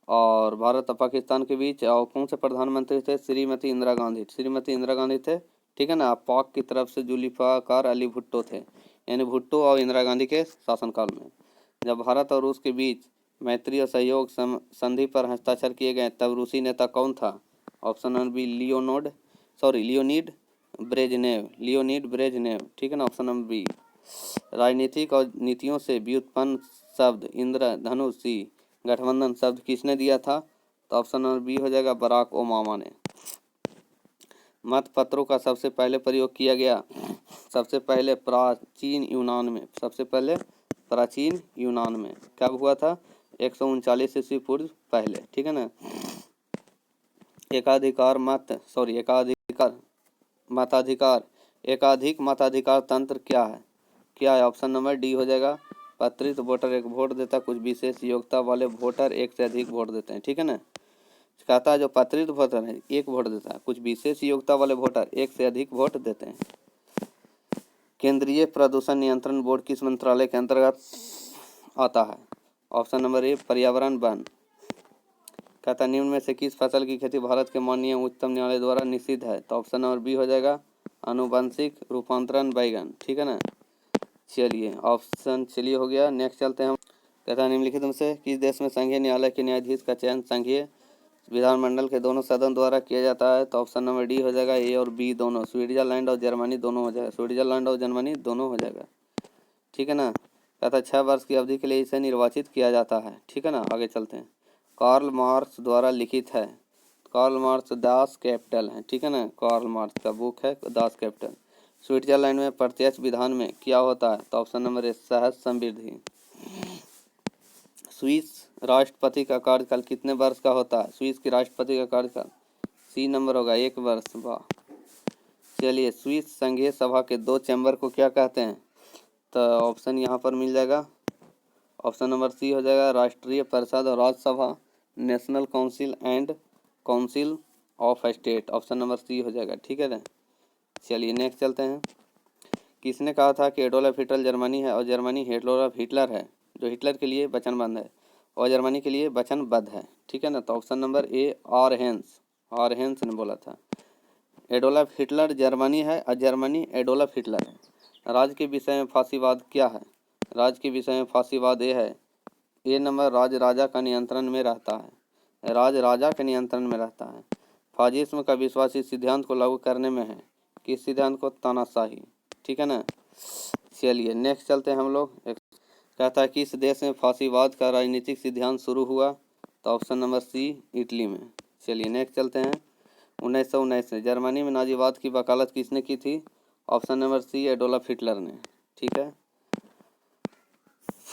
और भारत और पाकिस्तान के बीच और कौन से प्रधानमंत्री थे? श्रीमती इंदिरा गांधी, श्रीमती इंदिरा गांधी थे, ठीक है ना। पाक की तरफ से जुल्फिकार अली भुट्टो थे, यानी भुट्टो और इंदिरा गांधी के शासनकाल में जब भारत और रूस के बीच मैत्री और सहयोग संधि पर हस्ताक्षर किए गए तब रूसी नेता कौन था? Option number B, Leonid Brezhnev, ठीक है ना, ऑप्शन नंबर बी। राजनीतिक और नीतियों से व्युत्पन्न शब्द इंद्रधनुषी गठबंधन शब्द किसने दिया था? तो ऑप्शन नंबर बी हो जाएगा, बराक ओबामा ने। मत पत्रों का सबसे पहले प्रयोग किया गया सबसे पहले प्राचीन यूनान में कब हुआ था? 139 ईस्वी पूर्व पहले, ठीक है ना। एकाधिक मताधिकार तंत्र क्या है? ऑप्शन नंबर डी हो जाएगा, पत्रित वोटर एक वोट देता, कुछ विशेष योग्यता वाले वोटर एक से अधिक वोट देते हैं, ठीक है ना। कहता है जो पत्रित वोटर है एक वोट देता है, कुछ विशेष योग्यता वाले वोटर एक से अधिक वोट देते हैं। केंद्रीय प्रदूषण नियंत्रण बोर्ड किस मंत्रालय के अंतर्गत आता है? ऑप्शन नंबर ए, पर्यावरण वन। कहता निम्न में से किस फसल की खेती भारत के माननीय उच्चतम न्यायालय द्वारा निषिद्ध है? तो ऑप्शन नंबर बी हो जाएगा, आनुवंशिक रूपांतरण बैगन, ठीक है ना। चलिए हो गया। नेक्स्ट चलते हैं हम। कहता निम्नलिखित में से किस देश में संघीय न्यायालय के न्यायाधीश का चयन संघीय विधानमंडल के दोनों सदन द्वारा किया जाता है? तो ऑप्शन नंबर डी हो जाएगा, ए और बी दोनों, स्विट्जरलैंड और जर्मनी दोनों हो जाएगा, ठीक है ना। कहता 6 वर्ष की अवधि के लिए इसे निर्वाचित किया जाता है, ठीक है ना। आगे चलते हैं। कार्ल मार्क्स द्वारा लिखित है, कार्ल मार्क्स दास कैपिटल है, ठीक है ना। कार्ल मार्क्स का बुक है दास कैपिटल। स्विट्जरलैंड में प्रत्यक्ष विधान में क्या होता है? तो ऑप्शन नंबर ए, सहज समृद्धि। स्विस राष्ट्रपति का कार्यकाल कितने वर्ष का होता है? स्विस के राष्ट्रपति का कार्यकाल सी नंबर होगा, 1 वर्ष। वाह। चलिए, स्विस संघीय सभा के 2 चैम्बर को क्या कहते हैं? तो ऑप्शन यहाँ पर मिल जाएगा, ऑप्शन नंबर सी हो जाएगा, राष्ट्रीय परिषद और Rajya Sabha, national council and council of state, option number C हो जाएगा, ठीक है ना। चलिए नेक्स्ट चलते हैं। किसने कहा था कि एडोल्फ हिटलर जर्मनी है और जर्मनी एडोल्फ हिटलर है, जो हिटलर के लिए वचनबद्ध है और जर्मनी के लिए वचनबद्ध है, ठीक है ना। तो option number A, R Hess ने बोला था। एडोल्फ हिटलर जर्मनी है और जर्मनी एडोल्फ हिटलर है। राज्य के विषय में फांसीवाद क्या है? राज्य के विषय में फांसीवाद ये है, ए नंबर, राज राजा का नियंत्रण में रहता है, राज राजा के नियंत्रण में रहता है। फाजिस्म का विश्वास इस सिद्धांत को लागू करने में है, किस सिद्धांत को? तानाशाही, ठीक है ना। चलिए नेक्स्ट चलते हैं हम लोग। कहता है किस देश में फांसीवाद का राजनीतिक सिद्धांत शुरू हुआ? तो ऑप्शन नंबर सी, इटली में। चलिए नेक्स्ट चलते हैं। 1919 में जर्मनी में नाजीवाद की वकालत किसने की थी? Option number C Adolf Hitler ने। ठीक है,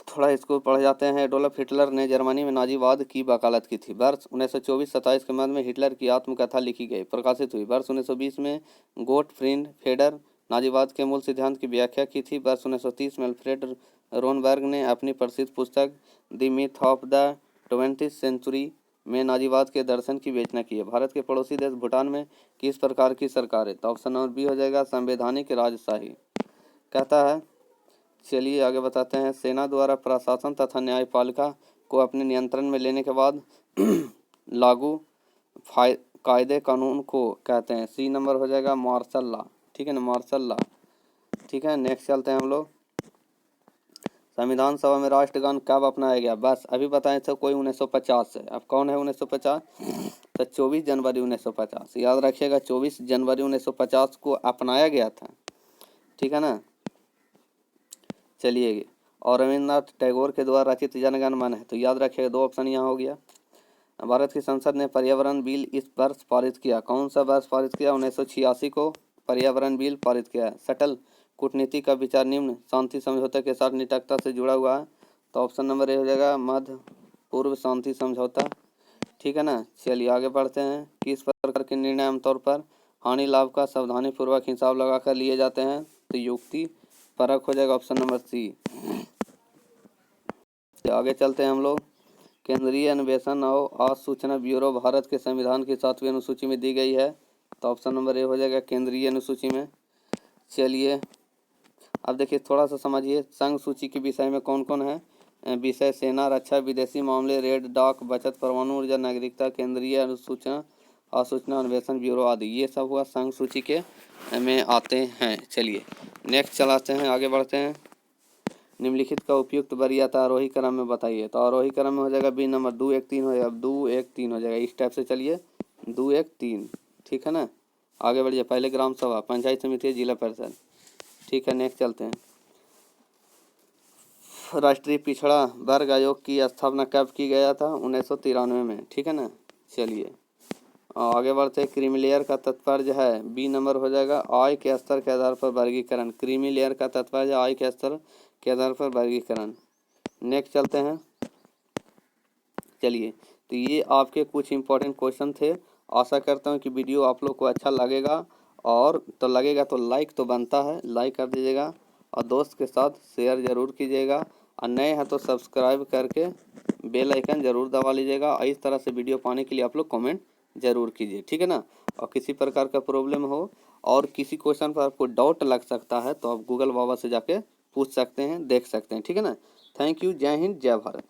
थोड़ा इसको पढ़ जाते हैं। एडोल्फ हिटलर ने जर्मनी में नाजीवाद की वकालत की थी। वर्ष 1924-27 के मध्य में हिटलर की आत्मकथा लिखी गई, प्रकाशित हुई। वर्ष 1920 में गोटफ्रीड फेडर नाजीवाद के मूल सिद्धांत की व्याख्या की थी। वर्ष 1930 में अल्फ्रेड रोनबर्ग ने अपनी प्रसिद्ध पुस्तक the myth of the 20th century में नाजीवाद के दर्शन की विवेचना की है। भारत के पड़ोसी देश भूटान में किस प्रकार की सरकार है? तो ऑप्शन नंबर बी हो जाएगा संवैधानिक राजशाही। कहता है, चलिए आगे बताते हैं। सेना द्वारा प्रशासन तथा न्यायपालिका को अपने नियंत्रण में लेने के बाद लागू कायदे कानून को कहते हैं। सी नंबर हो जाएगा मार्शल लॉ। ठीक है ना, मार्शल लॉ। ठीक है, नेक्स्ट चलते हैं हम लोग। संविधान सभा में राष्ट्रगान कब अपनाया गया? बस अभी बताएं तो कोई 1950 है। अब कौन है 1950? तो 24 जनवरी 1950। याद रखिएगा 24 जनवरी 1950 को अपनाया गया था। ठीक है ना। चलिए, और रविन्द्रनाथ टैगोर के द्वारा रचित जनगण मन है। तो याद रखिएगा 2 ऑप्शन यहाँ हो गया। भारत की संसद ने पर्यावरण बिल इस वर्ष पारित किया। कौन सा वर्ष पारित किया? 1986 को पर्यावरण बिल पारित किया है। सटल कूटनीति का विचार निम्न शांति समझौते के साथ निकटता से जुड़ा हुआ है। तो ऑप्शन नंबर ए हो जाएगा मध्य पूर्व शांति समझौता। ठीक है ना। चलिए आगे बढ़ते हैं। किस प्रकार के निर्णय आमतौर पर हानि लाभ का सावधानीपूर्वक हिसाब लगाकर लिए जाते हैं? तो युक्ति परक हो जाएगा, ऑप्शन नंबर सी। आगे चलते हैं हम लोग। केंद्रीय अन्वेषण और सूचना ब्यूरो भारत के संविधान की 7वीं अनुसूची में दी गई है। तो ऑप्शन नंबर ए हो जाएगा केंद्रीय अनुसूची में। चलिए अब देखिए थोड़ा सा समझिए संघ सूची के विषय में कौन कौन है। विषय सेना, रक्षा, विदेशी मामले, रेड, डाक, बचत, परमाणु ऊर्जा, नागरिकता, केंद्रीय अनुसूचना और सूचना अन्वेषण ब्यूरो आदि। ये सब हुआ संघ सूची के में आते हैं। चलिए नेक्स्ट चलाते हैं, आगे बढ़ते हैं। निम्नलिखित का उपयुक्त वरीयता आरोही क्रम में बताइए। तो आरोही क्रम में हो जाएगा बी नंबर 2 1 3 हो जाएगा। 2 1 3 हो जाएगा इस टाइप से। चलिए 2 1 3। ठीक है ना। आगे बढ़िए। पहले ग्राम सभा, पंचायत समिति, जिला परिषद। ठीक है, नेक्स्ट चलते हैं। राष्ट्रीय पिछड़ा वर्ग आयोग की स्थापना कब की गया था? 1993 में। ठीक है ना। चलिए आगे बढ़ते हैं। क्रीमी लेयर का तात्पर्य है, बी नंबर हो जाएगा आय के स्तर के आधार पर वर्गीकरण। क्रीमी लेयर का तात्पर्य आय के स्तर के आधार पर वर्गीकरण। नेक्स्ट चलते हैं। चलिए तो ये आपके कुछ इंपॉर्टेंट क्वेश्चन थे। आशा करता हूँ कि वीडियो आप लोग को अच्छा लगेगा, और तो लगेगा तो लाइक तो बनता है, लाइक कर दीजिएगा और दोस्त के साथ शेयर ज़रूर कीजिएगा, और नए हैं तो सब्सक्राइब करके बेल आइकन ज़रूर दबा लीजिएगा। और इस तरह से वीडियो पाने के लिए आप लोग कमेंट ज़रूर कीजिए। ठीक है ना। और किसी प्रकार का प्रॉब्लम हो और किसी क्वेश्चन पर आपको डाउट लग सकता है तो आप गूगल बाबा से जाके पूछ सकते हैं, देख सकते हैं। ठीक है ना। Thank you. जय हिंद, जय भारत।